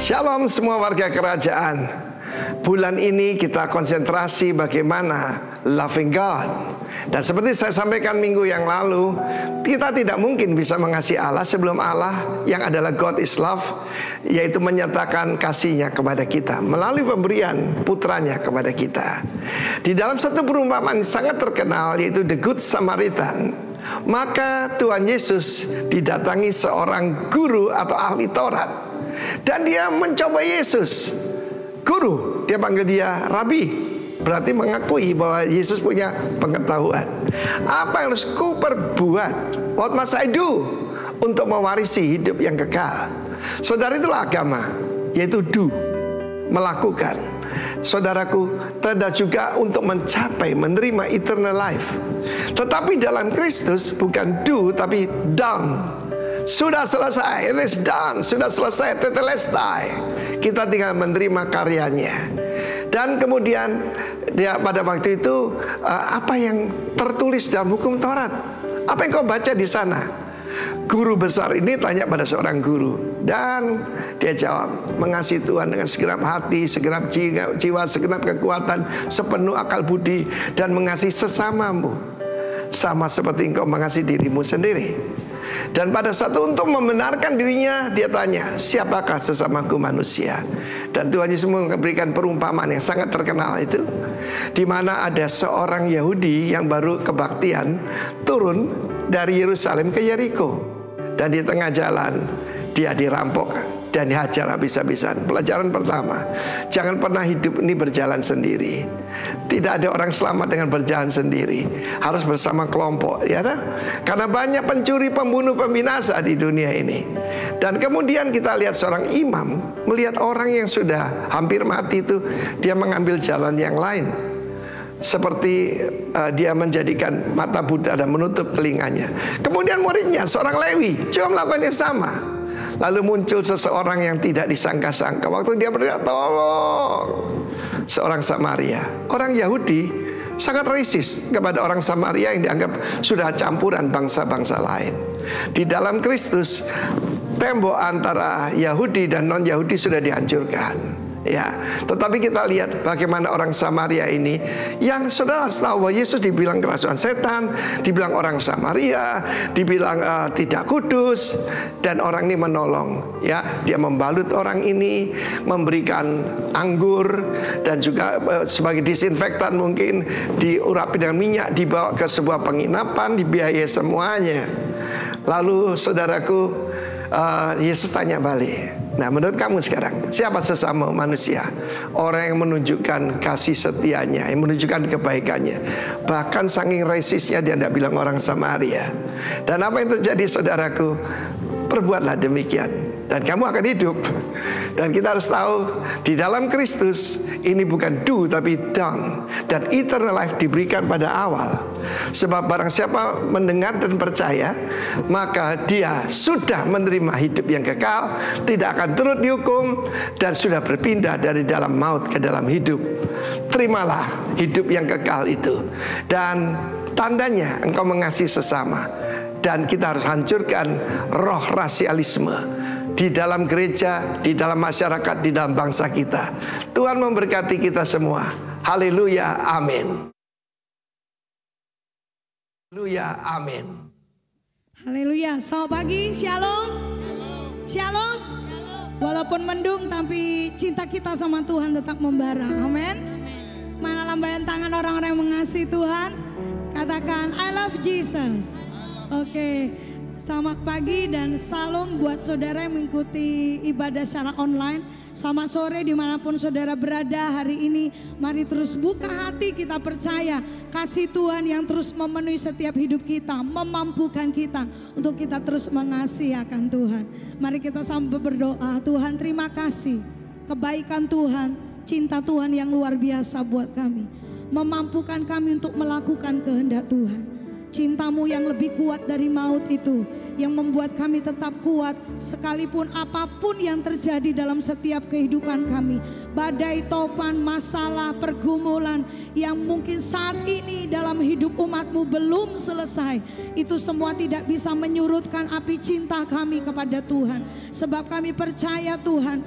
Shalom semua warga kerajaan. Bulan ini kita konsentrasi bagaimana loving God. Dan seperti saya sampaikan minggu yang lalu, kita tidak mungkin bisa mengasihi Allah sebelum Allah yang adalah God is love, yaitu menyatakan kasihnya kepada kita melalui pemberian putranya kepada kita. Di dalam satu perumpamaan sangat terkenal, yaitu The Good Samaritan, maka Tuhan Yesus didatangi seorang guru atau ahli Taurat. Dan dia mencoba Yesus. Guru, dia panggil dia Rabi. Berarti mengakui bahwa Yesus punya pengetahuan. Apa yang harus ku perbuat? What must I do untuk mewarisi hidup yang kekal? Saudara, itulah agama, yaitu do, melakukan. Saudaraku, tanda juga untuk mencapai, menerima eternal life. Tetapi dalam Kristus bukan do, tapi done. Sudah selesai, it is done. Sudah selesai, tetelestai. Kita tinggal menerima karyanya. Dan kemudian dia pada waktu itu apa yang tertulis dalam hukum Taurat? Apa yang kau baca di sana? Guru besar ini tanya pada seorang guru, dan dia jawab, mengasihi Tuhan dengan segenap hati, segenap jiwa, segenap kekuatan, sepenuh akal budi, dan mengasihi sesamamu sama seperti engkau mengasihi dirimu sendiri. Dan pada satu untuk membenarkan dirinya, dia tanya, siapakah sesamaku manusia? Dan Tuhan Yesus memberikan perumpamaan yang sangat terkenal itu, di mana ada seorang Yahudi yang baru kebaktian turun dari Yerusalem ke Yeriko. Dan di tengah jalan dia dirampok dan dihajar habis-habisan. Pelajaran pertama, jangan pernah hidup ini berjalan sendiri. Tidak ada orang selamat dengan berjalan sendiri. Harus bersama kelompok, ya tak? Karena banyak pencuri, pembunuh, pembinasa di dunia ini. Dan kemudian kita lihat seorang imam melihat orang yang sudah hampir mati itu, dia mengambil jalan yang lain. Seperti dia menjadikan mata buta dan menutup telinganya. Kemudian muridnya, seorang Lewi, juga melakukan yang sama. Lalu muncul seseorang yang tidak disangka-sangka. Waktu dia berteriak, tolong, seorang Samaria. Orang Yahudi sangat resist kepada orang Samaria yang dianggap sudah campuran bangsa-bangsa lain. Di dalam Kristus, tembok antara Yahudi dan non-Yahudi sudah dihancurkan. Ya, tetapi kita lihat bagaimana orang Samaria ini, yang saudara harus tahu bahwa Yesus dibilang kerasukan setan, dibilang orang Samaria, dibilang tidak kudus, dan orang ini menolong. Ya, dia membalut orang ini, memberikan anggur dan juga sebagai disinfektan mungkin diurapi dengan minyak, dibawa ke sebuah penginapan, dibiayai semuanya. Lalu saudaraku, Yesus tanya balik, nah menurut kamu sekarang siapa sesama manusia? Orang yang menunjukkan kasih setianya, yang menunjukkan kebaikannya. Bahkan saking resistnya dia tidak bilang orang Samaria. Dan apa yang terjadi saudaraku? Perbuatlah demikian dan kamu akan hidup. Dan kita harus tahu di dalam Kristus ini bukan do tapi done. Dan eternal life diberikan pada awal. Sebab barang siapa mendengar dan percaya, maka dia sudah menerima hidup yang kekal, tidak akan turut dihukum, dan sudah berpindah dari dalam maut ke dalam hidup. Terimalah hidup yang kekal itu. Dan tandanya engkau mengasihi sesama. Dan kita harus hancurkan roh rasialisme di dalam gereja, di dalam masyarakat, di dalam bangsa kita. Tuhan memberkati kita semua. Haleluya, amin. Haleluya, amin. Haleluya, selamat pagi, shalom. Shalom. Walaupun mendung tapi cinta kita sama Tuhan tetap membara, amin. Mana lambaian tangan orang-orang yang mengasihi Tuhan? Katakan, I love Jesus. Oke, selamat pagi dan salam buat saudara yang mengikuti ibadah secara online. Selamat sore dimanapun saudara berada hari ini. Mari terus buka hati, kita percaya kasih Tuhan yang terus memenuhi setiap hidup kita, memampukan kita untuk kita terus mengasihi akan Tuhan. Mari kita sambil berdoa. Tuhan, terima kasih kebaikan Tuhan, cinta Tuhan yang luar biasa buat kami, memampukan kami untuk melakukan kehendak Tuhan. Cintamu yang lebih kuat dari maut itu, yang membuat kami tetap kuat sekalipun apapun yang terjadi dalam setiap kehidupan kami. Badai, topan, masalah, pergumulan yang mungkin saat ini dalam hidup umatmu belum selesai, itu semua tidak bisa menyurutkan api cinta kami kepada Tuhan. Sebab kami percaya Tuhan,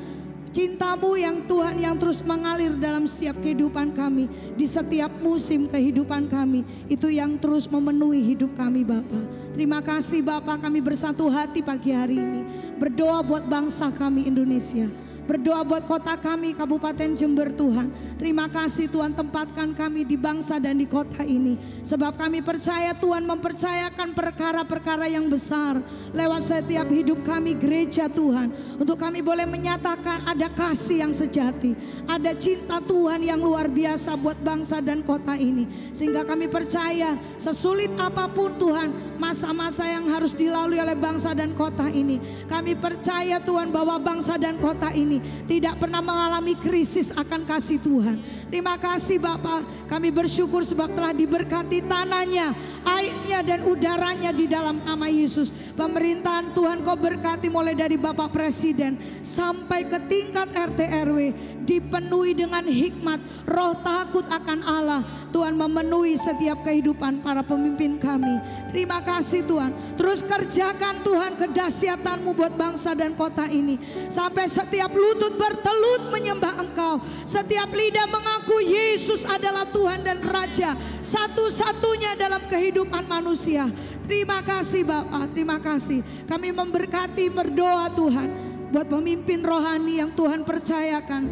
Cinta-Mu yang Tuhan yang terus mengalir dalam setiap kehidupan kami, di setiap musim kehidupan kami, itu yang terus memenuhi hidup kami Bapa. Terima kasih Bapa, kami bersatu hati pagi hari ini. Berdoa buat bangsa kami Indonesia. Berdoa buat kota kami Kabupaten Jember Tuhan. Terima kasih Tuhan, tempatkan kami di bangsa dan di kota ini. Sebab kami percaya Tuhan mempercayakan perkara-perkara yang besar lewat setiap hidup kami gereja Tuhan. Untuk kami boleh menyatakan ada kasih yang sejati, ada cinta Tuhan yang luar biasa buat bangsa dan kota ini. Sehingga kami percaya sesulit apapun Tuhan masa-masa yang harus dilalui oleh bangsa dan kota ini, kami percaya Tuhan bahwa bangsa dan kota ini tidak pernah mengalami krisis akan kasih Tuhan. Terima kasih Bapa, kami bersyukur sebab telah diberkati tanahnya, airnya dan udaranya di dalam nama Yesus. Pemerintahan Tuhan Kau berkati mulai dari Bapak Presiden sampai ke tingkat RT RW, dipenuhi dengan hikmat, roh takut akan Allah. Tuhan memenuhi setiap kehidupan para pemimpin kami. Terima kasih Tuhan, terus kerjakan Tuhan kedahsyatan-Mu buat bangsa dan kota ini. Sampai setiap lutut bertelut menyembah Engkau, setiap lidah mengaku Yesus adalah Tuhan dan Raja satu-satunya dalam kehidupan manusia. Terima kasih Bapak, terima kasih. Kami memberkati, berdoa Tuhan buat pemimpin rohani yang Tuhan percayakan,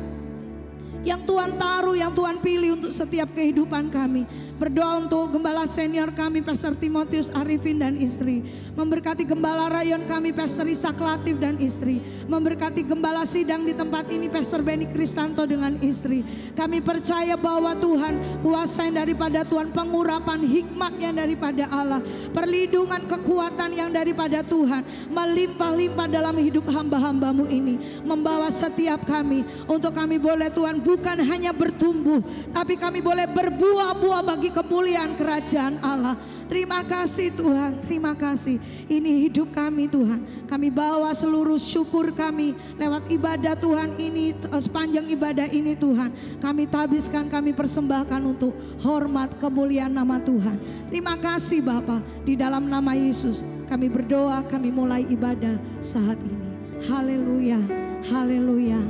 yang Tuhan taruh, yang Tuhan pilih untuk setiap kehidupan kami. Berdoa untuk gembala senior kami Pastor Timotius Arifin dan istri. Memberkati gembala rayon kami Pastor Ishak Latif dan istri. Memberkati gembala sidang di tempat ini Pastor Benny Kristanto dengan istri. Kami percaya bahwa Tuhan, kuasa yang daripada Tuhan, pengurapan hikmat yang daripada Allah, perlindungan kekuatan yang daripada Tuhan melimpah-limpah dalam hidup hamba-hamba-Mu ini. Membawa setiap kami untuk kami boleh Tuhan bukan hanya bertumbuh, tapi kami boleh berbuah-buah bagi kemuliaan kerajaan Allah. Terima kasih Tuhan, terima kasih. Ini hidup kami Tuhan. Kami bawa seluruh syukur kami lewat ibadah Tuhan ini, sepanjang ibadah ini Tuhan. Kami tabiskan, kami persembahkan untuk hormat kemuliaan nama Tuhan. Terima kasih Bapa, di dalam nama Yesus kami berdoa, kami mulai ibadah saat ini. Haleluya, haleluya,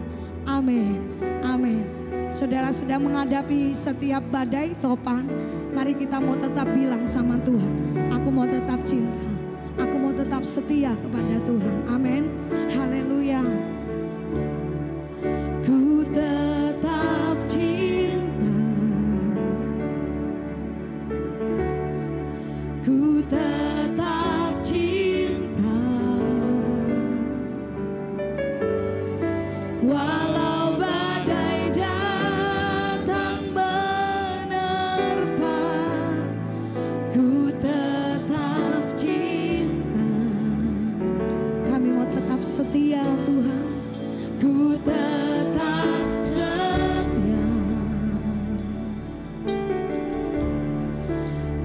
amin, amin. Saudara sedang menghadapi setiap badai topan, mari kita mau tetap bilang sama Tuhan, aku mau tetap cinta, aku mau tetap setia kepada Tuhan. Amin, haleluya. Ku tetap cinta, ku tetap cinta, walau badai datang menerpa, ku tetap cinta. Kami mau tetap setia Tuhan, ku tetap setia,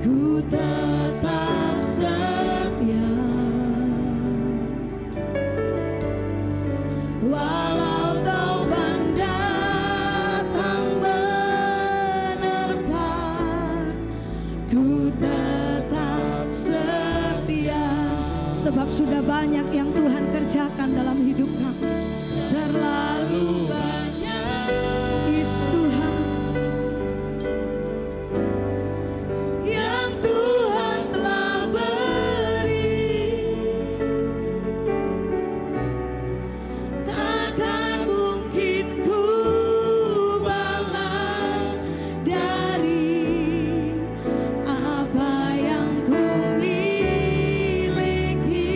ku tetap setia, walau taufan datang menerpa, ku tetap setia. Sebab sudah banyak yang Tuhan kerjakan dalam hidup kami, terlalu banyak Yesus Tuhan yang Tuhan telah beri. Takkan mungkin ku balas dari apa yang ku miliki.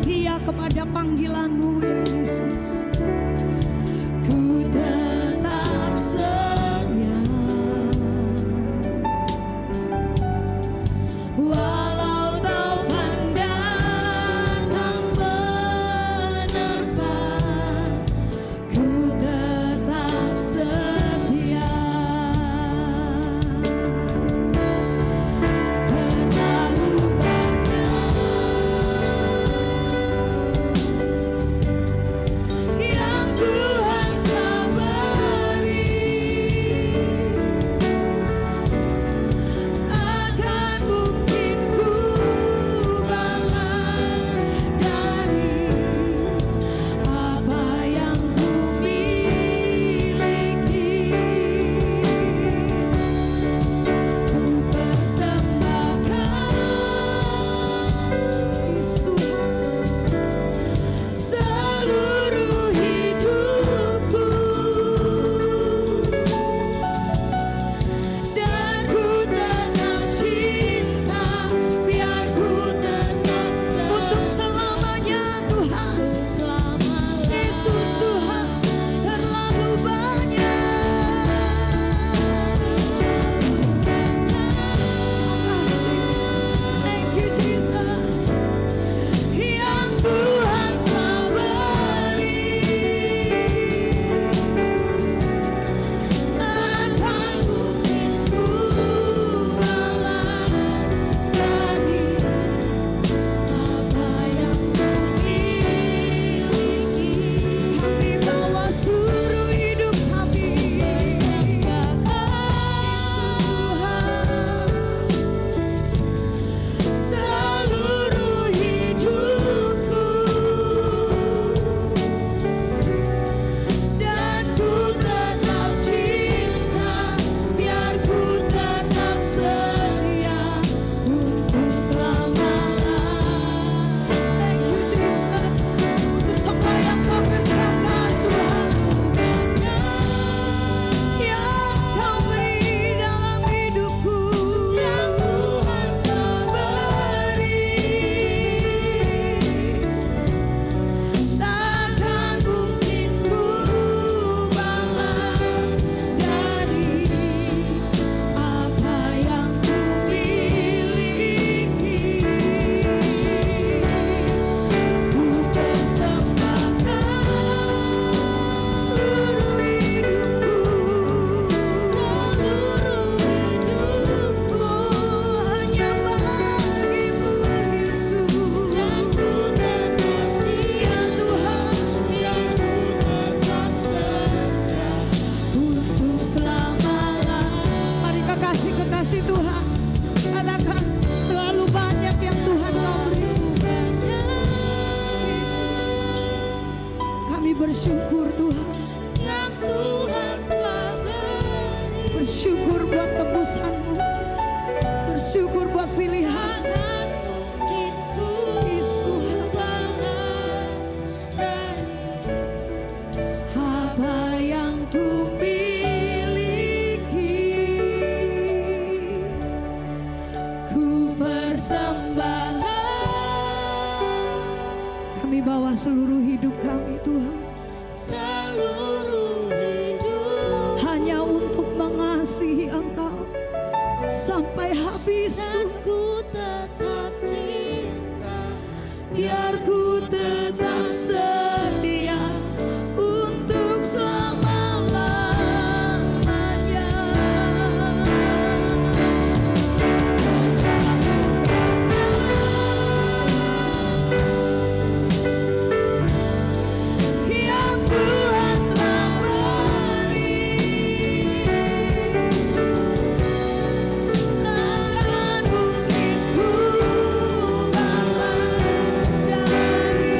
setia kepada panggilan-Mu ya Yesus. Ku tetap setia walau taufan datang menerpa, ku tetap setia. Terlalu banyak yang Tuhan telah beri, takkan mungkin ku balas dari apa yang ku miliki. Ku persembahkan Tuhan seluruh hidupku, dan ku tetap cinta, biar ku tetap untuk selamanya Tuhan. Yesus Tuhan, terlalu banyak kasih. Thank you Jesus, yang Tuhan telah beri, takkan mungkin ku balas dari apa yang ku miliki. Kami bawa seluruh hidup kami, seluruh hidupku, dan ku tetap cinta, biar ku tetap setia untuk selama-lamanya. Thank you Jesus, untuk semua yang Kau kerjakan Tuhan, yang Kau beri dalam hidupku, yang Tuhan telah beri, takkan mungkin ku balas dari apa yang ku miliki. Ku persembahkan seluruh hidupku, hanya bagi-Mu Yesus. Dan ku tetap setia Tuhan, biar ku tetap setia untuk selama-lamanya. Mari kekasih-kekasih Tuhan, katakan terlalu banyak yang Tuhan Kau beri. Kami bersyukur Tuhan, yang Tuhan telah beri. Bersyukur buat tebusan-Mu, bersyukur buat pilihan. Takkan mungkin ku balas dari apa yang ku miliki. Ku persembahkan, kami bawa seluruh hidup kami Tuhan, seluruh hidup hanya untuk mengasihi Engkau sampai habis. Dan ku tetap cinta, biar ku tetap setia untuk selama-lamanya. Yang Tuhan telah beri, takkan mungkin ku balas dari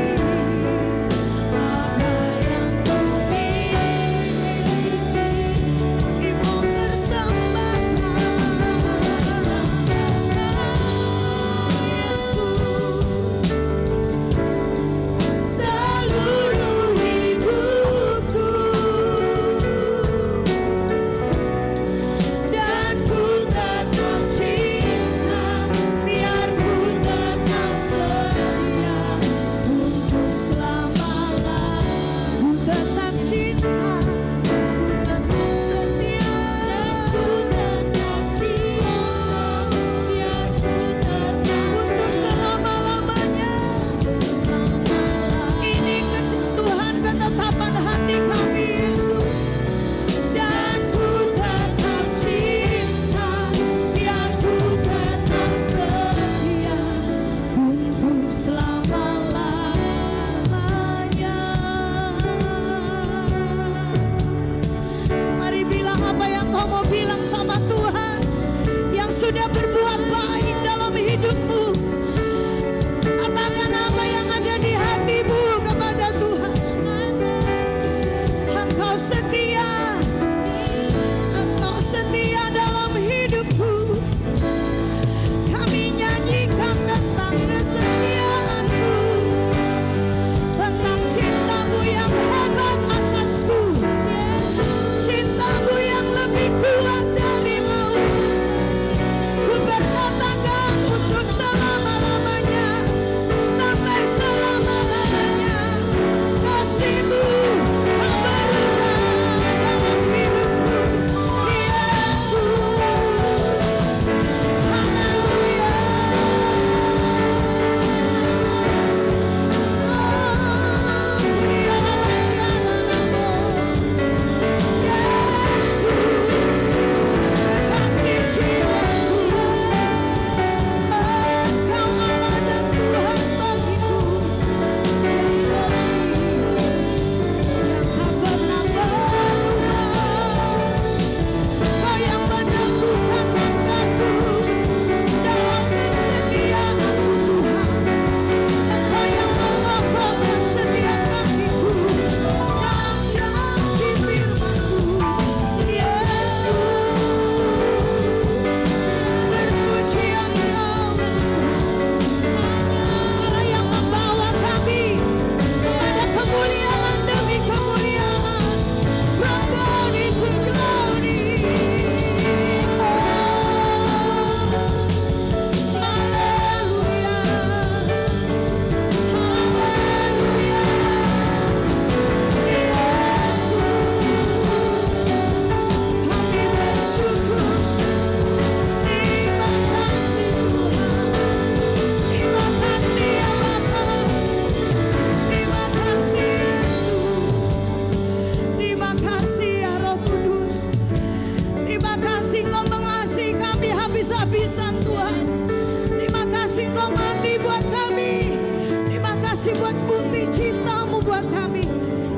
buat bukti cinta-Mu buat kami,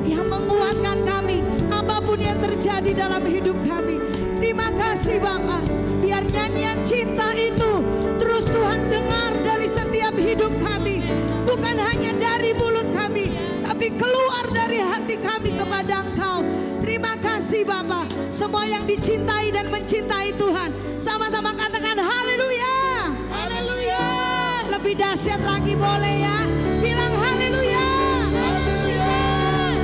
yang menguatkan kami apapun yang terjadi dalam hidup kami. Terima kasih Bapa, biar nyanyian cinta itu terus Tuhan dengar dari setiap hidup kami, bukan hanya dari mulut kami, tapi keluar dari hati kami kepada Engkau. Terima kasih Bapa. Semua yang dicintai dan mencintai Tuhan, sama-sama katakan haleluya. Haleluya. Lebih dahsyat lagi boleh ya, bilang haleluya. Haleluya.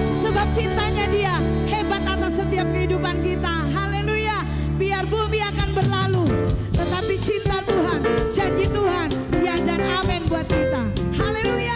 Sebab cintanya Dia hebat atas setiap kehidupan kita. Haleluya. Biar bumi akan berlalu, tetapi cinta Tuhan, janji Tuhan, ya dan amin buat kita. Haleluya.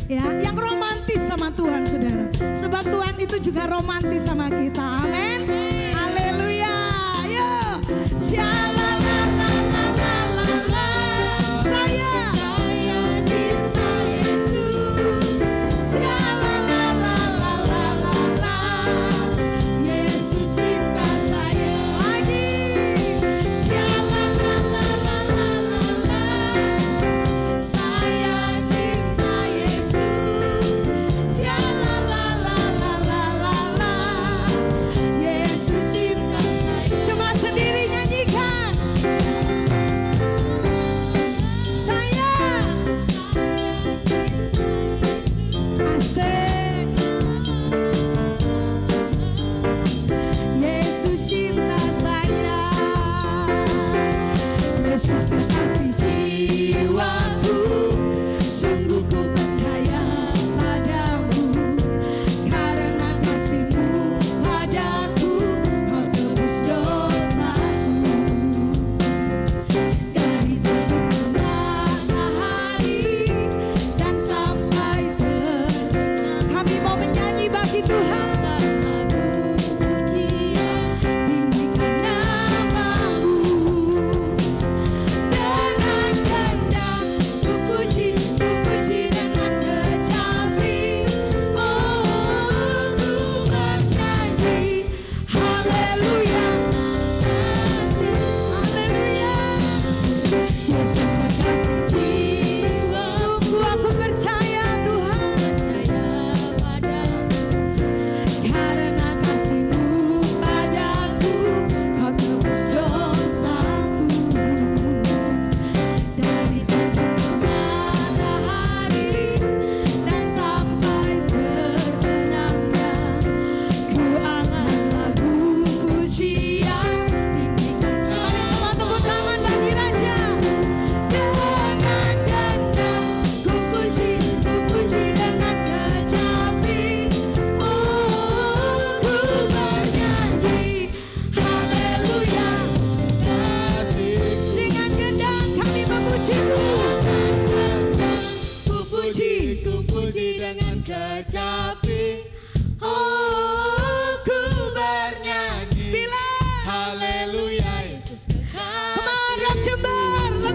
Ya, yang romantis sama Tuhan, saudara. Sebab Tuhan itu juga romantis sama kita. Amin. Haleluya. Yuk. Shalalalalala. Saya cinta Yesus. Shalalalalala. Yesus cinta saya. Lagi. Shalalalalala. Saya cinta Yesus. Shalalalalala. Yesus cinta saya. Coba sendiri nyanyikan. Saya asik. Yesus cinta saya. Yesus kekasih jiwaku, sungguh ku percaya padamu. Karena kasih-Mu padaku, Kau tebus dosaku. Dari terbit matahari dan sampai terbenam, kami mau menyanyi bagi Tuhan. Lagu pujian tinggikan nama-Mu. Dengan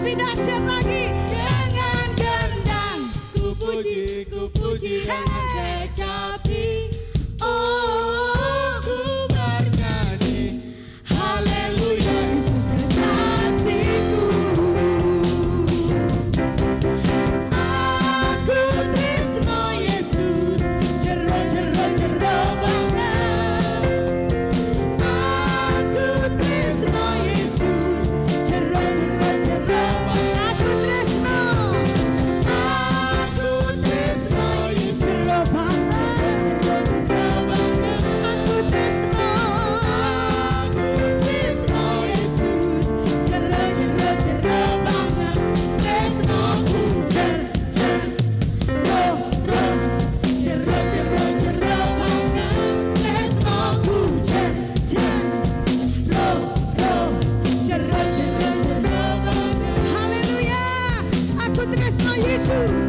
lebih dahsyat lagi. Dengan gendang Ku puji dan kecapi. Oh, ku bernyanyi. Haleluya. Yesus kekasihku. Aku tresno Yesus. Jero banget. Aku tresno Yesus. Jero banget. Aku tresno. Aku tresno Yesus. Jero banget. Aku tresno. Aku tresno Yesus. Jero banget. Tresnoku jero banget. Tresnoku jero banget. Haleluya. Aku tresno Yesus.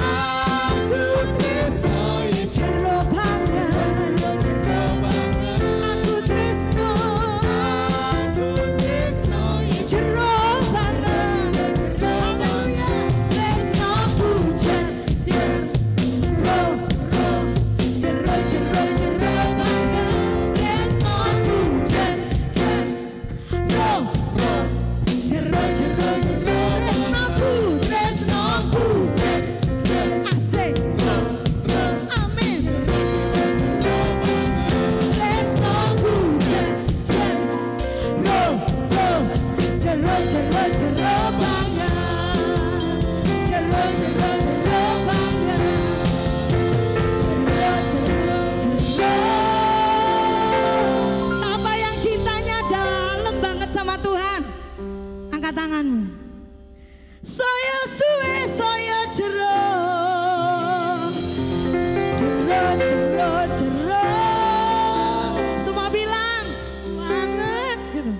Aku tresno Yesus. Jero banget. Jero banget. Aku tresno. Aku tresno Yesus. Jero banget. Haleluya. Tresnoku jero banget. Tresnoku Tresnoku. Asik. Amin. Tresnoku jero banget. Jero banget. Siapa yang cintanya dalam banget sama Tuhan? Angkat tanganmu. Saya suwe, saya jero. Jero. Semua bilang banget gitu.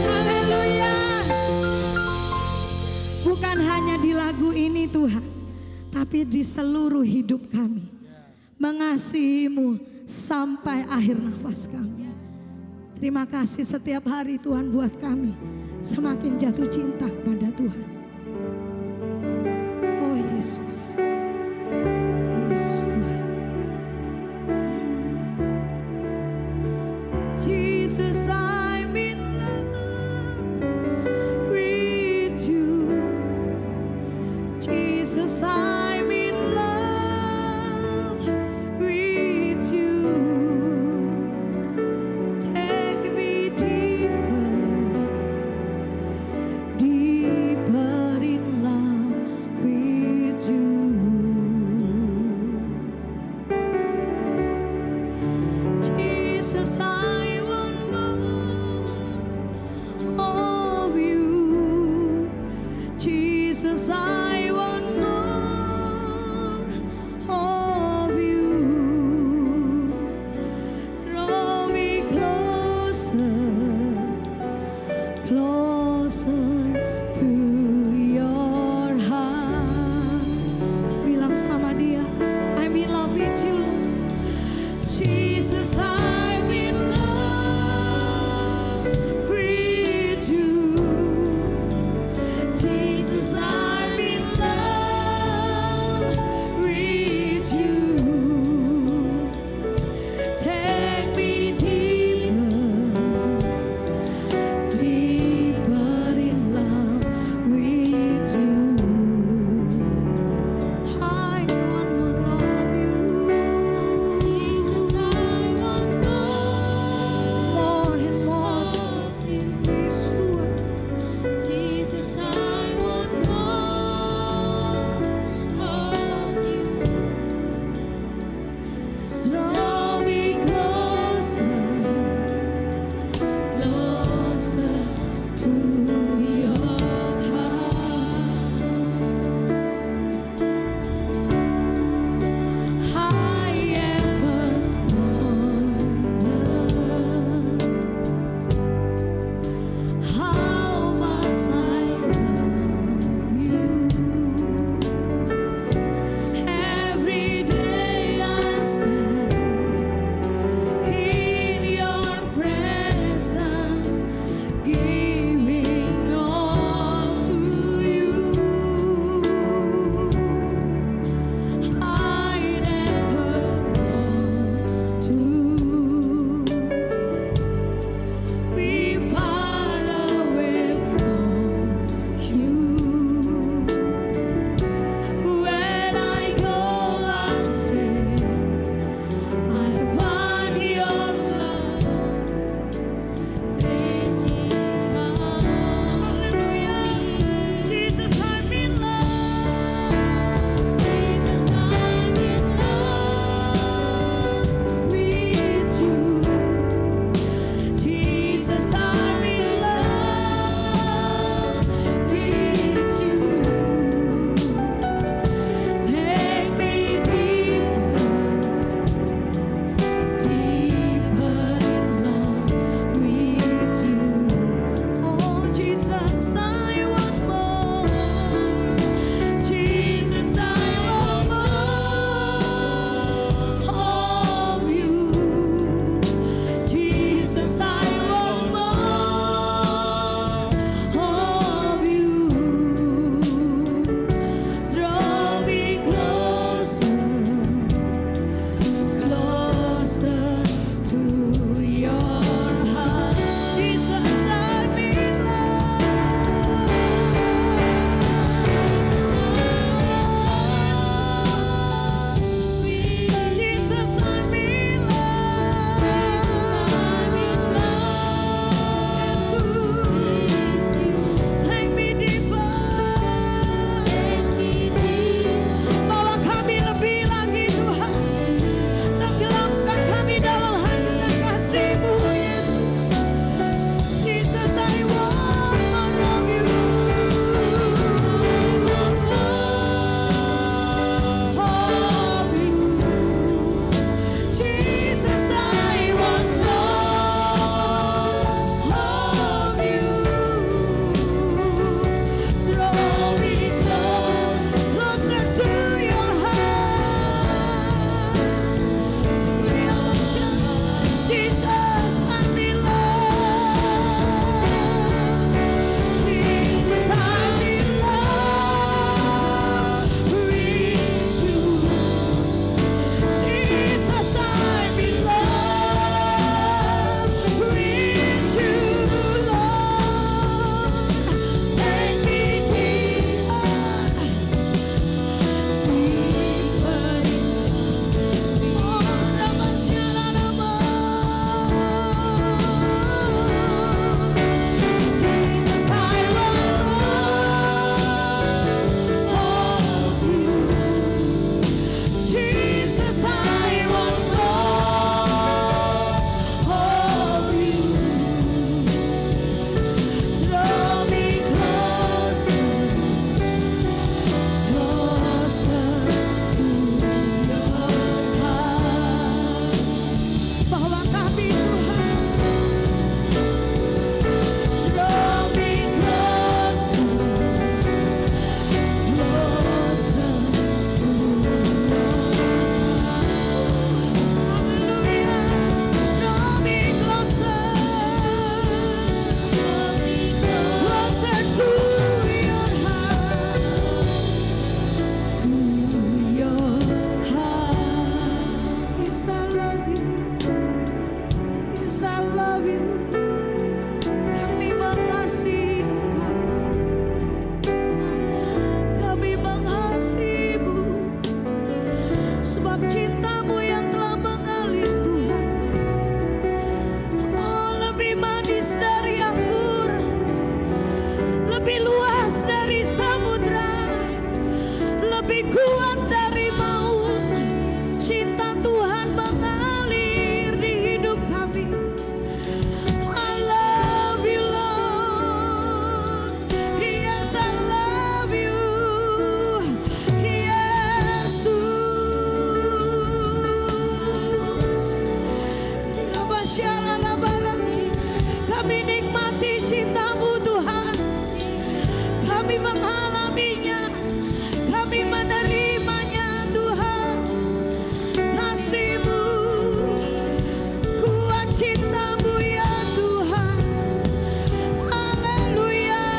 Haleluya. Bukan hanya di lagu ini Tuhan, tapi di seluruh hidup kami. Mengasihimu sampai akhir nafas kami. Terima kasih setiap hari Tuhan buat kami semakin jatuh cinta kepada Tuhan. Oh Yesus. Yesus Tuhan. Jesus, I'm in love with you. Jesus, I'm in love with you. Take me deeper in love with you. Jesus, I want more I love you. Kami mengasihi Engkau. Kami mengasihi-Mu. Sebab cinta-Mu yang telah mengalir Tuhan. Oh, lebih manis dari anggur, lebih luas dari samudra, lebih kuat dari maut. Cinta Tuhan mengalir di hidup kami. I love you, Lord. Yes, I love you, Yesus. Kami nikmati cinta-Mu Tuhan. Kami mengalaminya, kami menerimanya Tuhan. Kasih-Mu, kuat cinta-Mu ya Tuhan. Haleluya,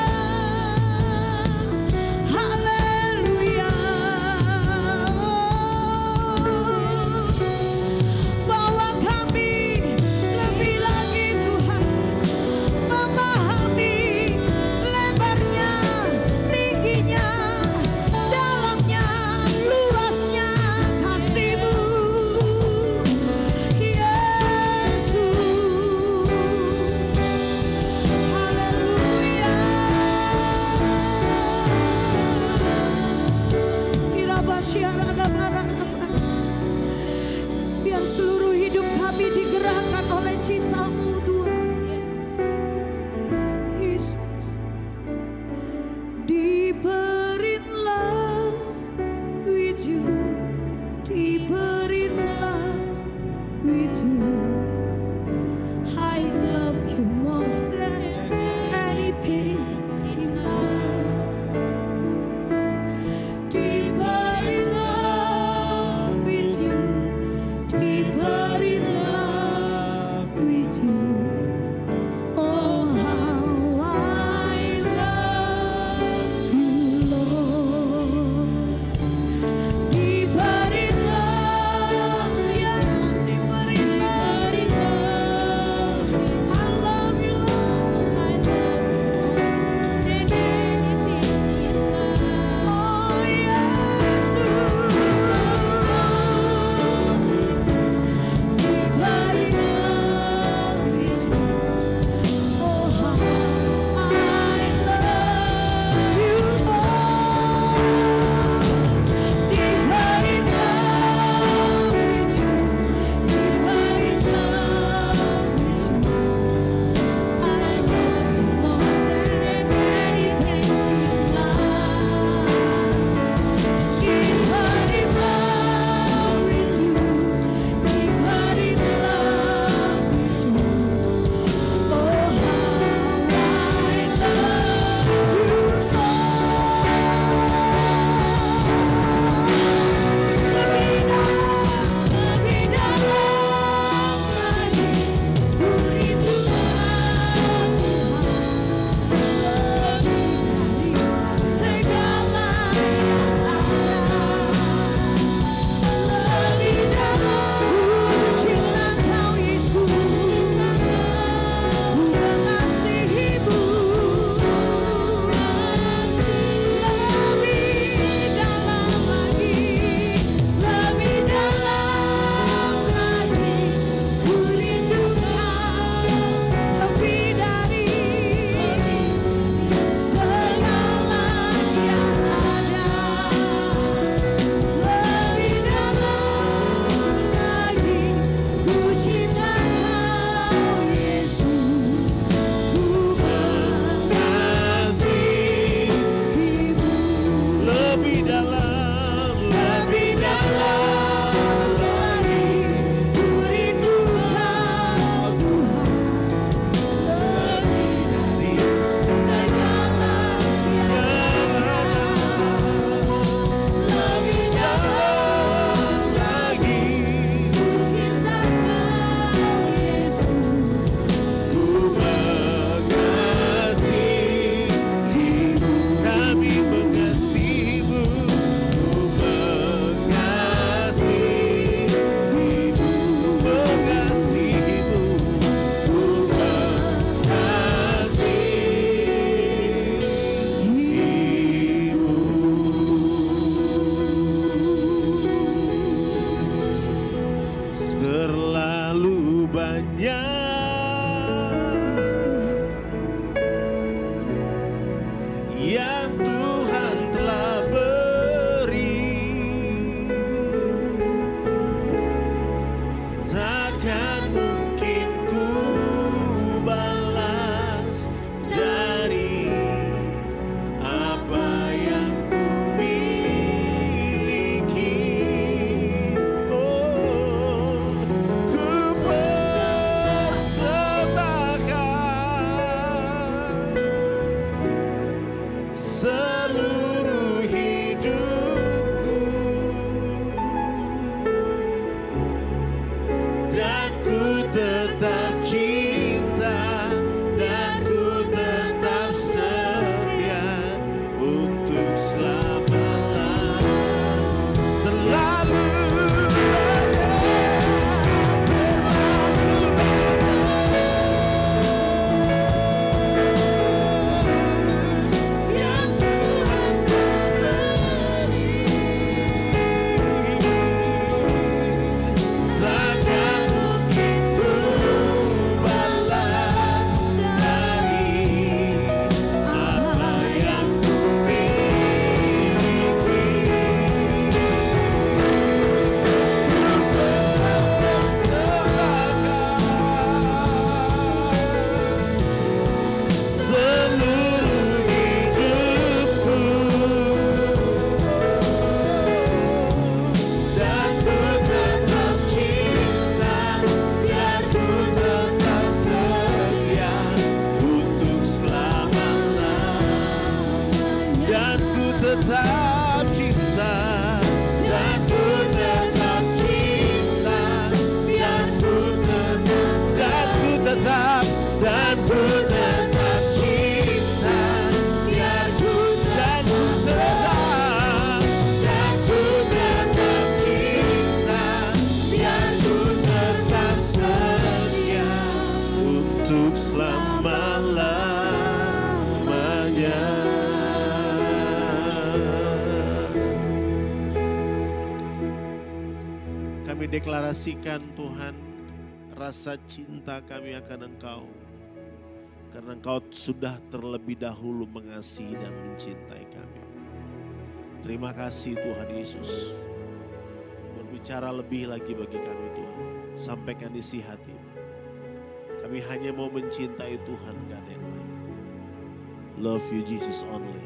haleluya. Bawa kami lebih dan ku tetap cinta, biar ku tetap setia, dan ku tetap cinta, biar ku tetap setia untuk selama-lamanya. Kami deklarasikan Tuhan rasa cinta kami akan Engkau. Karena Engkau sudah terlebih dahulu mengasihi dan mencintai kami. Terima kasih Tuhan Yesus. Berbicara lebih lagi bagi kami Tuhan. Sampaikan isi hati. Kami hanya mau mencintai Tuhan, gak ada yang lain. Love you Jesus only.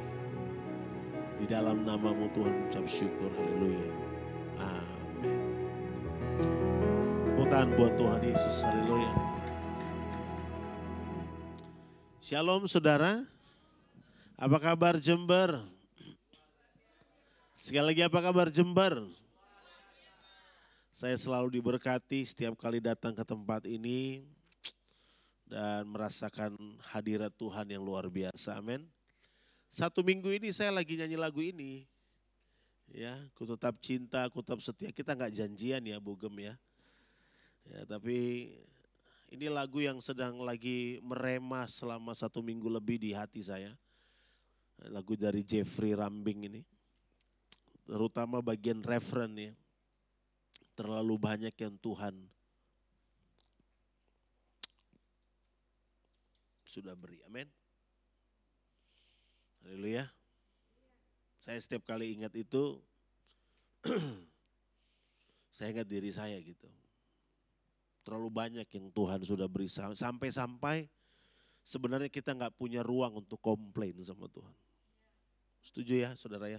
Di dalam namamu Tuhan ucap syukur. Haleluya. Amin. Tepuk tangan buat Tuhan Yesus. Haleluya. Shalom saudara. Apa kabar Jember? Sekali lagi apa kabar Jember? Saya selalu diberkati setiap kali datang ke tempat ini dan merasakan hadirat Tuhan yang luar biasa. Amin. 1 minggu ini saya lagi nyanyi lagu ini. Ya, ku tetap cinta, ku tetap setia. Kita nggak janjian ya Bugem ya. Ya, tapi ini lagu yang sedang lagi merema selama 1 minggu lebih di hati saya. Lagu dari Jeffrey Rambing ini. Terutama bagian referen ya. Terlalu banyak yang Tuhan sudah beri. Amin. Haleluya. Saya setiap kali ingat itu, saya ingat diri saya gitu. Terlalu banyak yang Tuhan sudah beri, sampai-sampai sebenarnya kita nggak punya ruang untuk komplain sama Tuhan. Setuju ya saudara ya?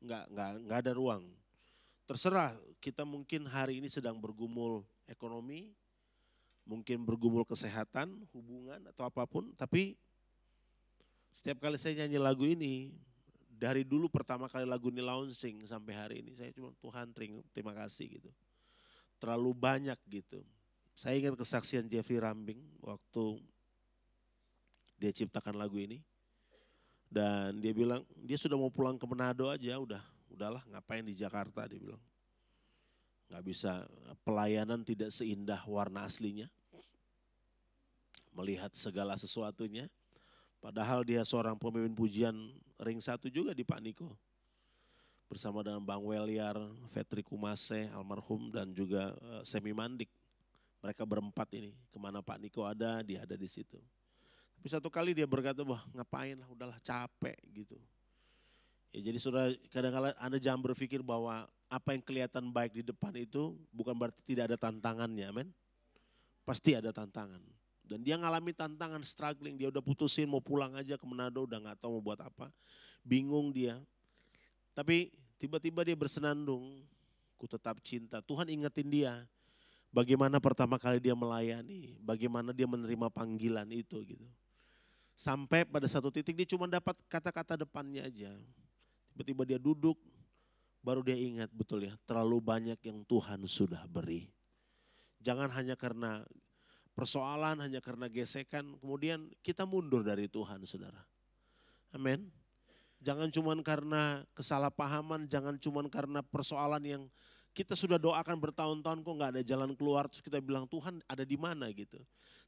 Nggak ada ruang. Terserah, kita mungkin hari ini sedang bergumul ekonomi, mungkin bergumul kesehatan, hubungan atau apapun, tapi setiap kali saya nyanyi lagu ini, dari dulu pertama kali lagu ini launching sampai hari ini, saya cuma Tuhan terima kasih gitu. Terlalu banyak gitu. Saya ingat kesaksian Jeffrey Rambing waktu dia ciptakan lagu ini. Dan dia bilang, dia sudah mau pulang ke Manado aja, udahlah ngapain di Jakarta, dia bilang. Gak bisa, pelayanan tidak seindah warna aslinya. Melihat segala sesuatunya. Padahal dia seorang pemimpin pujian ring 1 juga di Pak Niko. Bersama dengan Bang Weliar, Fetri Kumase, almarhum dan juga Semi Mandik. Mereka berempat ini, kemana Pak Niko ada, dia ada di situ. Tapi satu kali dia berkata, wah ngapain lah, udahlah capek gitu. Ya, jadi saudara, kadang-kadang Anda jangan berpikir bahwa apa yang kelihatan baik di depan itu bukan berarti tidak ada tantangannya, amin. Pasti ada tantangan. Dan dia ngalami tantangan, struggling, dia udah putusin mau pulang aja ke Manado, udah gak tahu mau buat apa. Bingung dia. Tapi tiba-tiba dia bersenandung, ku tetap cinta. Tuhan ingetin dia, bagaimana pertama kali dia melayani, bagaimana dia menerima panggilan itu gitu. Sampai pada satu titik dia cuma dapat kata-kata depannya aja. Tiba-tiba dia duduk, baru dia ingat betul ya, terlalu banyak yang Tuhan sudah beri. Jangan hanya karena persoalan, hanya karena gesekan, kemudian kita mundur dari Tuhan saudara. Amin. Jangan cuma karena kesalahpahaman, jangan cuma karena persoalan yang kita sudah doakan bertahun-tahun kok gak ada jalan keluar, terus kita bilang Tuhan ada di mana gitu.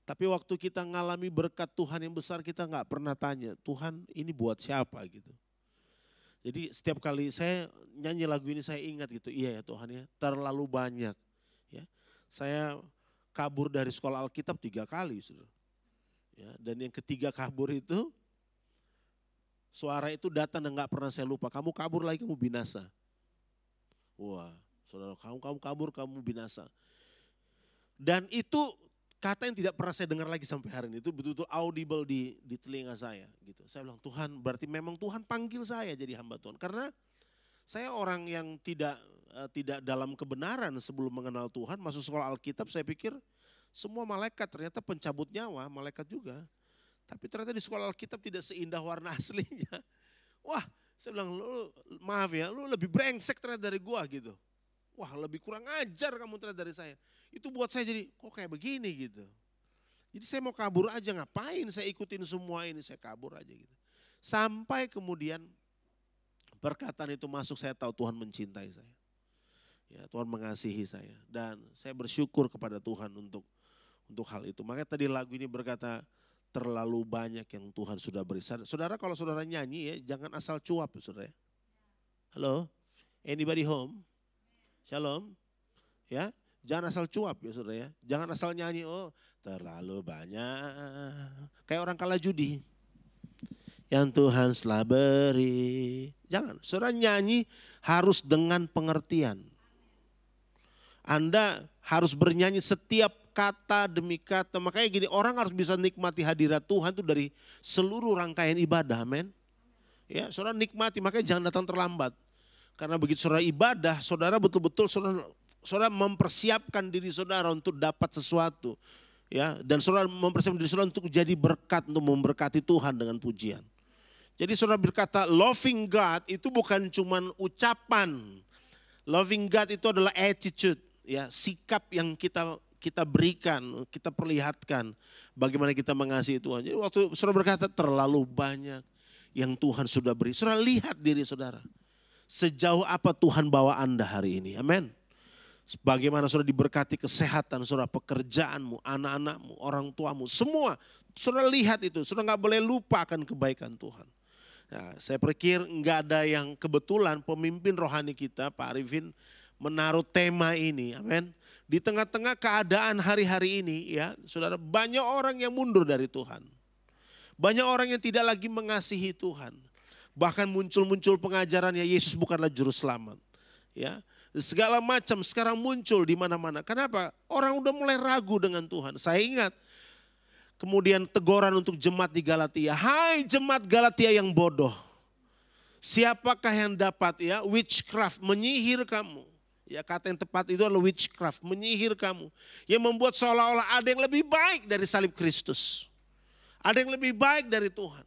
Tapi waktu kita ngalami berkat Tuhan yang besar, kita gak pernah tanya, Tuhan ini buat siapa gitu. Jadi setiap kali saya nyanyi lagu ini saya ingat gitu, iya ya Tuhan ya, terlalu banyak. Ya, saya kabur dari sekolah Alkitab 3 kali. Ya, dan yang ketiga kabur itu, suara itu datang dan gak pernah saya lupa, kamu kabur lagi kamu binasa. Wah saudara, kamu kabur kamu binasa. Dan itu kata yang tidak pernah saya dengar lagi sampai hari ini, itu betul-betul audible di telinga saya gitu. Saya bilang Tuhan, berarti memang Tuhan panggil saya jadi hamba Tuhan. Karena saya orang yang tidak dalam kebenaran sebelum mengenal Tuhan, masuk sekolah Alkitab saya pikir semua malaikat, ternyata pencabut nyawa, malaikat juga. Tapi ternyata di sekolah Alkitab tidak seindah warna aslinya. Wah, saya bilang, maaf ya, lu lebih brengsek ternyata dari gua gitu. Wah, lebih kurang ajar kamu ternyata dari saya. Itu buat saya jadi, kok kayak begini gitu. Jadi saya mau kabur aja, ngapain saya ikutin semua ini, saya kabur aja gitu. Sampai kemudian perkataan itu masuk, saya tahu Tuhan mencintai saya. Ya, Tuhan mengasihi saya dan saya bersyukur kepada Tuhan untuk hal itu. Makanya tadi lagu ini berkata terlalu banyak yang Tuhan sudah beri. Saudara kalau saudara nyanyi ya jangan asal cuap ya saudara. Halo, anybody home? Shalom. Ya, jangan asal cuap ya saudara ya. Jangan asal nyanyi oh terlalu banyak. Kayak orang kalah judi. Yang Tuhan telah beri. Jangan, saudara nyanyi harus dengan pengertian. Anda harus bernyanyi setiap kata demi kata. Makanya gini, orang harus bisa nikmati hadirat Tuhan itu dari seluruh rangkaian ibadah, amin. Ya, saudara nikmati, makanya jangan datang terlambat. Karena begitu saudara ibadah, saudara betul-betul saudara mempersiapkan diri saudara untuk dapat sesuatu. Ya, dan saudara mempersiapkan diri saudara untuk jadi berkat, untuk memberkati Tuhan dengan pujian. Jadi saudara berkata loving God itu bukan cuma ucapan. Loving God itu adalah attitude, ya, sikap yang kita berikan, kita perlihatkan bagaimana kita mengasihi Tuhan. Jadi waktu saudara berkata terlalu banyak yang Tuhan sudah beri. Saudara lihat diri saudara. Sejauh apa Tuhan bawa Anda hari ini. Amin. Bagaimana saudara diberkati kesehatan saudara, pekerjaanmu, anak-anakmu, orang tuamu, semua. Saudara lihat itu, saudara gak boleh lupa akan kebaikan Tuhan. Nah, saya pikir nggak ada yang kebetulan pemimpin rohani kita Pak Arifin menaruh tema ini, amin. Di tengah-tengah keadaan hari-hari ini ya, saudara banyak orang yang mundur dari Tuhan. Banyak orang yang tidak lagi mengasihi Tuhan. Bahkan muncul-muncul pengajaran ya Yesus bukanlah juru selamat. Ya, segala macam sekarang muncul di mana-mana. Kenapa? Orang udah mulai ragu dengan Tuhan. Saya ingat kemudian teguran untuk jemaat di Galatia. Hai jemaat Galatia yang bodoh. Siapakah yang dapat ya witchcraft menyihir kamu. Ya kata yang tepat itu adalah witchcraft menyihir kamu. Yang membuat seolah-olah ada yang lebih baik dari salib Kristus. Ada yang lebih baik dari Tuhan.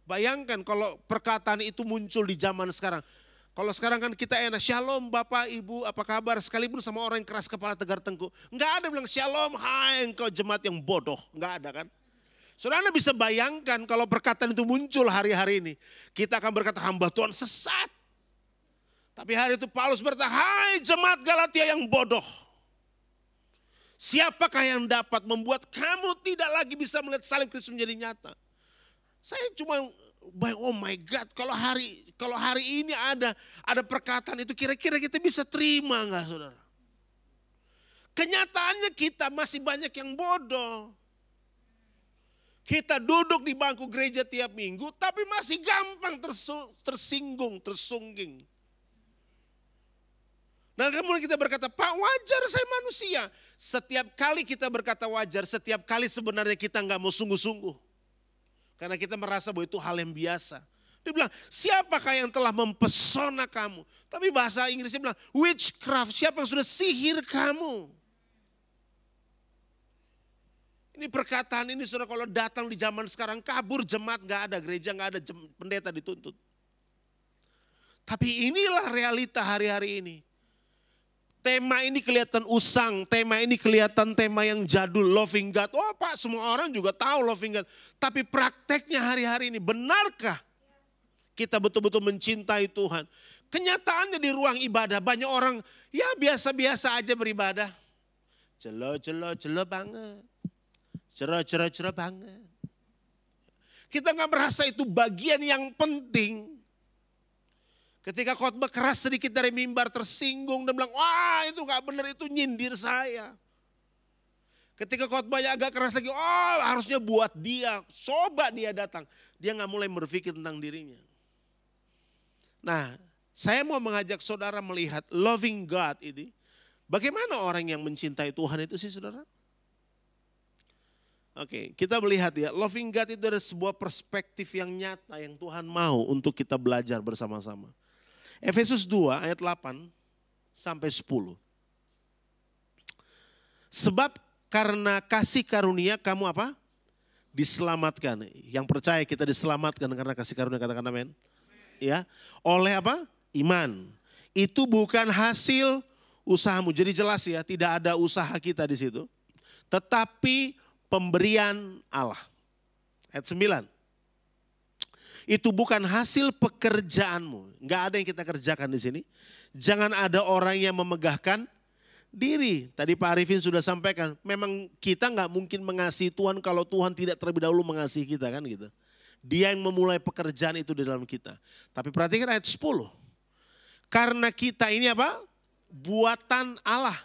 Bayangkan kalau perkataan itu muncul di zaman sekarang. Kalau sekarang kan kita enak, shalom Bapak Ibu apa kabar, sekalipun sama orang yang keras kepala tegar tengkuk. Enggak ada bilang shalom hai engkau jemaat yang bodoh, enggak ada kan. Saudara Anda bisa bayangkan kalau perkataan itu muncul hari-hari ini. Kita akan berkata hamba Tuhan sesat. Tapi hari itu Paulus berkata, hai jemaat Galatia yang bodoh. Siapakah yang dapat membuat kamu tidak lagi bisa melihat salib Kristus menjadi nyata. Saya cuma oh my God, kalau hari ini ada perkataan itu kira-kira kita bisa terima enggak saudara? Kenyataannya kita masih banyak yang bodoh. Kita duduk di bangku gereja tiap minggu tapi masih gampang tersinggung, tersungging. Nah kemudian kita berkata, Pak wajar saya manusia. Setiap kali kita berkata wajar, setiap kali sebenarnya kita enggak mau sungguh-sungguh. Karena kita merasa bahwa itu hal yang biasa. Dia bilang, siapakah yang telah mempesona kamu? Tapi bahasa Inggrisnya bilang, witchcraft, siapa yang sudah sihir kamu? Ini perkataan ini saudara kalau datang di zaman sekarang, kabur jemaat gak ada, gereja gak ada, pendeta dituntut. Tapi inilah realita hari-hari ini. Tema ini kelihatan usang, tema ini kelihatan tema yang jadul, loving God. Oh Pak, semua orang juga tahu loving God. Tapi prakteknya hari-hari ini, benarkah kita betul-betul mencintai Tuhan? Kenyataannya di ruang ibadah banyak orang ya biasa-biasa aja beribadah. Celo banget. Cero banget. Kita gak merasa itu bagian yang penting. Ketika khotbah keras sedikit dari mimbar tersinggung dan bilang, wah itu gak benar, itu nyindir saya. Ketika khotbahnya agak keras lagi, oh harusnya buat dia, coba dia datang. Dia gak mulai berpikir tentang dirinya. Nah, saya mau mengajak saudara melihat loving God ini. Bagaimana orang yang mencintai Tuhan itu sih saudara? Oke, kita melihat ya, loving God itu ada sebuah perspektif yang nyata yang Tuhan mau untuk kita belajar bersama-sama. Efesus 2 ayat 8 sampai 10. Sebab karena kasih karunia kamu apa? Diselamatkan. Yang percaya kita diselamatkan karena kasih karunia, katakan amin. Ya, oleh apa? Iman. Itu bukan hasil usahamu. Jadi jelas ya, tidak ada usaha kita di situ. Tetapi pemberian Allah. Ayat 9. Itu bukan hasil pekerjaanmu. Enggak ada yang kita kerjakan di sini. Jangan ada orang yang memegahkan diri. Tadi Pak Arifin sudah sampaikan, memang kita nggak mungkin mengasihi Tuhan kalau Tuhan tidak terlebih dahulu mengasihi kita kan gitu. Dia yang memulai pekerjaan itu di dalam kita. Tapi perhatikan ayat 10. Karena kita ini apa? Buatan Allah.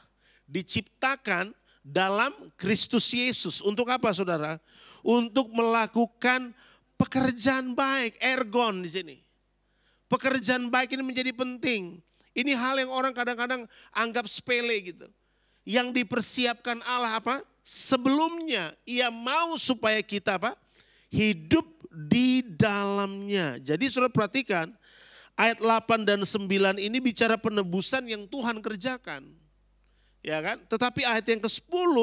Diciptakan dalam Kristus Yesus. Untuk apa saudara? Untuk melakukan pekerjaan baik. Ergon di sini. Pekerjaan baik ini menjadi penting. Ini hal yang orang kadang-kadang anggap sepele gitu. Yang dipersiapkan Allah apa? Sebelumnya ia mau supaya kita apa? Hidup di dalamnya. Jadi saudara perhatikan ayat 8 dan 9 ini bicara penebusan yang Tuhan kerjakan. Ya kan? Tetapi ayat yang ke-10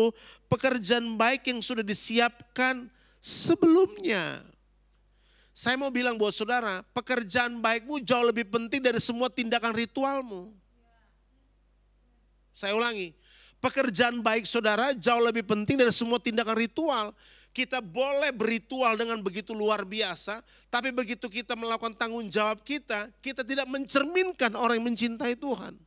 pekerjaan baik yang sudah disiapkan sebelumnya. Saya mau bilang buat saudara, pekerjaan baikmu jauh lebih penting dari semua tindakan ritualmu. Saya ulangi, pekerjaan baik saudara jauh lebih penting dari semua tindakan ritual. Kita boleh berritual dengan begitu luar biasa, tapi begitu kita melakukan tanggung jawab kita, kita tidak mencerminkan orang yang mencintai Tuhan.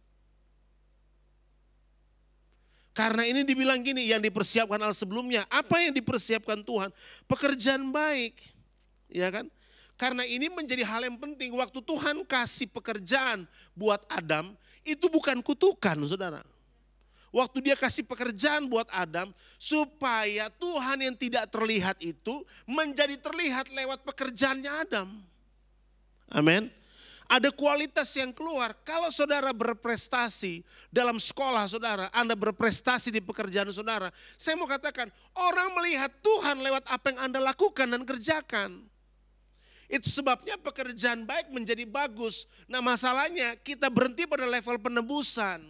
Karena ini dibilang gini, yang dipersiapkan Allah sebelumnya. Apa yang dipersiapkan Tuhan? Pekerjaan baik. Ya kan? Karena ini menjadi hal yang penting. Waktu Tuhan kasih pekerjaan buat Adam, itu bukan kutukan saudara. Waktu dia kasih pekerjaan buat Adam, supaya Tuhan yang tidak terlihat itu menjadi terlihat lewat pekerjaannya Adam. Amin. Ada kualitas yang keluar. Kalau saudara berprestasi dalam sekolah saudara, Anda berprestasi di pekerjaan saudara. Saya mau katakan, orang melihat Tuhan lewat apa yang Anda lakukan dan kerjakan. Itu sebabnya pekerjaan baik menjadi bagus. Nah masalahnya kita berhenti pada level penebusan.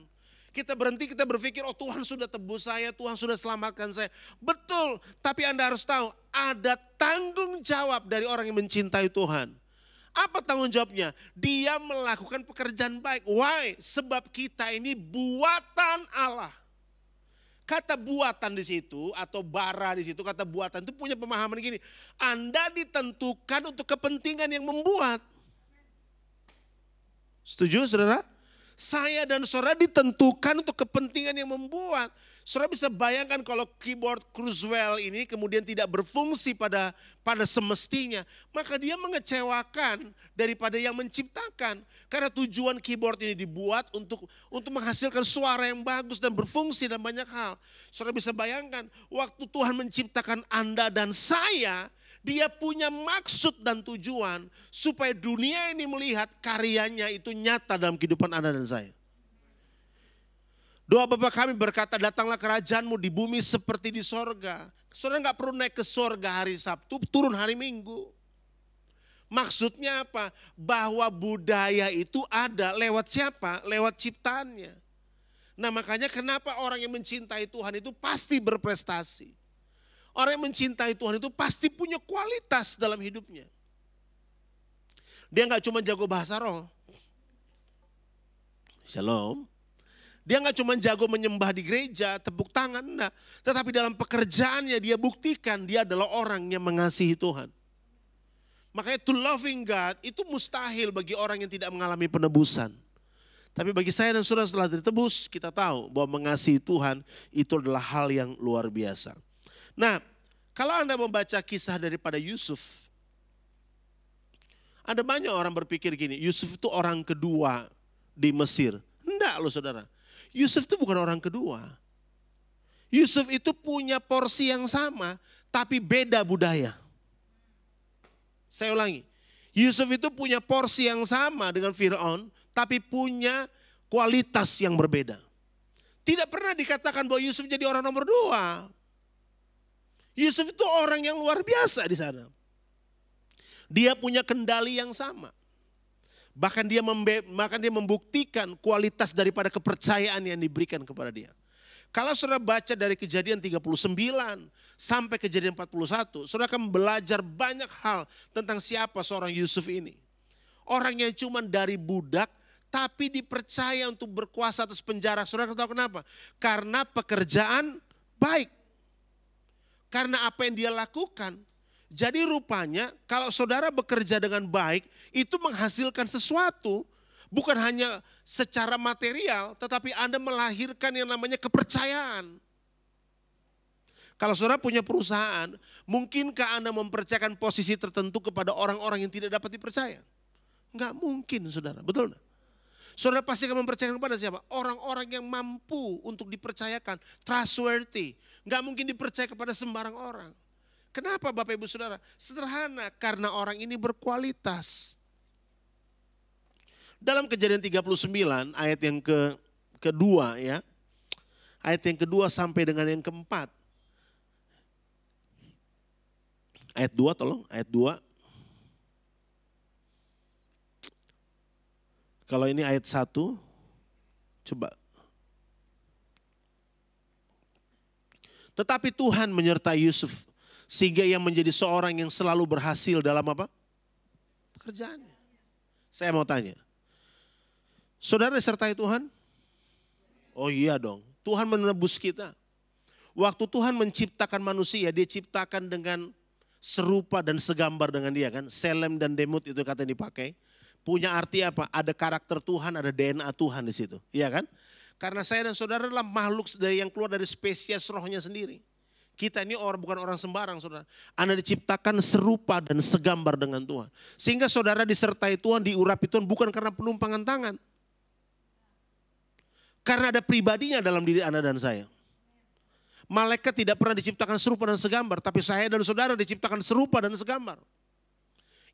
Kita berhenti, kita berpikir, oh Tuhan sudah tebus saya, Tuhan sudah selamatkan saya. Betul, tapi Anda harus tahu ada tanggung jawab dari orang yang mencintai Tuhan. Apa tanggung jawabnya? Dia melakukan pekerjaan baik. Why? Sebab kita ini buatan Allah. Kata buatan di situ atau bara di situ, kata buatan itu punya pemahaman gini. Anda ditentukan untuk kepentingan yang membuat. Setuju saudara? Saya dan saudara ditentukan untuk kepentingan yang membuat. Saudara bisa bayangkan kalau keyboard Cruisewell ini kemudian tidak berfungsi pada semestinya. Maka dia mengecewakan daripada yang menciptakan. Karena tujuan keyboard ini dibuat untuk menghasilkan suara yang bagus dan berfungsi dan banyak hal. Saudara bisa bayangkan waktu Tuhan menciptakan Anda dan saya, dia punya maksud dan tujuan supaya dunia ini melihat karyanya itu nyata dalam kehidupan Anda dan saya. Doa Bapa kami berkata, datanglah kerajaanmu di bumi seperti di sorga. Saudara nggak perlu naik ke sorga hari Sabtu, turun hari Minggu. Maksudnya apa? Bahwa budaya itu ada lewat siapa? Lewat ciptaannya. Nah makanya kenapa orang yang mencintai Tuhan itu pasti berprestasi. Orang yang mencintai Tuhan itu pasti punya kualitas dalam hidupnya. Dia nggak cuma jago bahasa roh. Shalom. Dia nggak cuma jago menyembah di gereja, tepuk tangan, enggak. Tetapi dalam pekerjaannya dia buktikan dia adalah orang yang mengasihi Tuhan. Makanya to loving God itu mustahil bagi orang yang tidak mengalami penebusan. Tapi bagi saya dan saudara setelah ditebus, kita tahu bahwa mengasihi Tuhan itu adalah hal yang luar biasa. Nah, kalau Anda membaca kisah daripada Yusuf, ada banyak orang berpikir gini, Yusuf itu orang kedua di Mesir. Enggak loh saudara. Yusuf itu bukan orang kedua. Yusuf itu punya porsi yang sama, tapi beda budaya. Saya ulangi. Yusuf itu punya porsi yang sama dengan Firaun, tapi punya kualitas yang berbeda. Tidak pernah dikatakan bahwa Yusuf jadi orang nomor 2. Yusuf itu orang yang luar biasa di sana. Dia punya kendali yang sama. Bahkan dia membuktikan kualitas daripada kepercayaan yang diberikan kepada dia. Kalau saudara baca dari Kejadian 39 sampai Kejadian 41, saudara akan belajar banyak hal tentang siapa seorang Yusuf ini. Orang yang cuma dari budak tapi dipercaya untuk berkuasa atas penjara. Saudara tahu kenapa? Karena pekerjaan baik. karena apa yang dia lakukan. Jadi rupanya kalau saudara bekerja dengan baik, itu menghasilkan sesuatu. Bukan hanya secara material, tetapi Anda melahirkan yang namanya kepercayaan. Kalau saudara punya perusahaan, mungkinkah Anda mempercayakan posisi tertentu kepada orang-orang yang tidak dapat dipercaya? Enggak mungkin, saudara. Betul enggak? Saudara pasti akan mempercayakan kepada siapa? Orang-orang yang mampu untuk dipercayakan, trustworthy. Enggak mungkin dipercaya kepada sembarang orang. Kenapa Bapak Ibu Saudara? Sederhana, karena orang ini berkualitas. Dalam Kejadian 39 ayat yang kedua ya. Ayat yang kedua sampai dengan yang keempat. Ayat 2 tolong, ayat 2. Kalau ini ayat 1, coba. Tetapi Tuhan menyertai Yusuf sehingga ia menjadi seorang yang selalu berhasil dalam apa? Pekerjaannya. Saya mau tanya, saudara disertai Tuhan? Oh iya dong, Tuhan menebus kita. Waktu Tuhan menciptakan manusia, dia ciptakan dengan serupa dan segambar dengan dia kan. Selem dan Demut itu kata yang dipakai. Punya arti apa? Ada karakter Tuhan, ada DNA Tuhan di situ. Iya kan? Karena saya dan saudara adalah makhluk yang keluar dari spesies rohnya sendiri. Kita ini bukan orang sembarang, saudara. Anda diciptakan serupa dan segambar dengan Tuhan. Sehingga saudara disertai Tuhan, diurapi Tuhan bukan karena penumpangan tangan. Karena ada pribadinya dalam diri Anda dan saya. Malaikat tidak pernah diciptakan serupa dan segambar, tapi saya dan saudara diciptakan serupa dan segambar.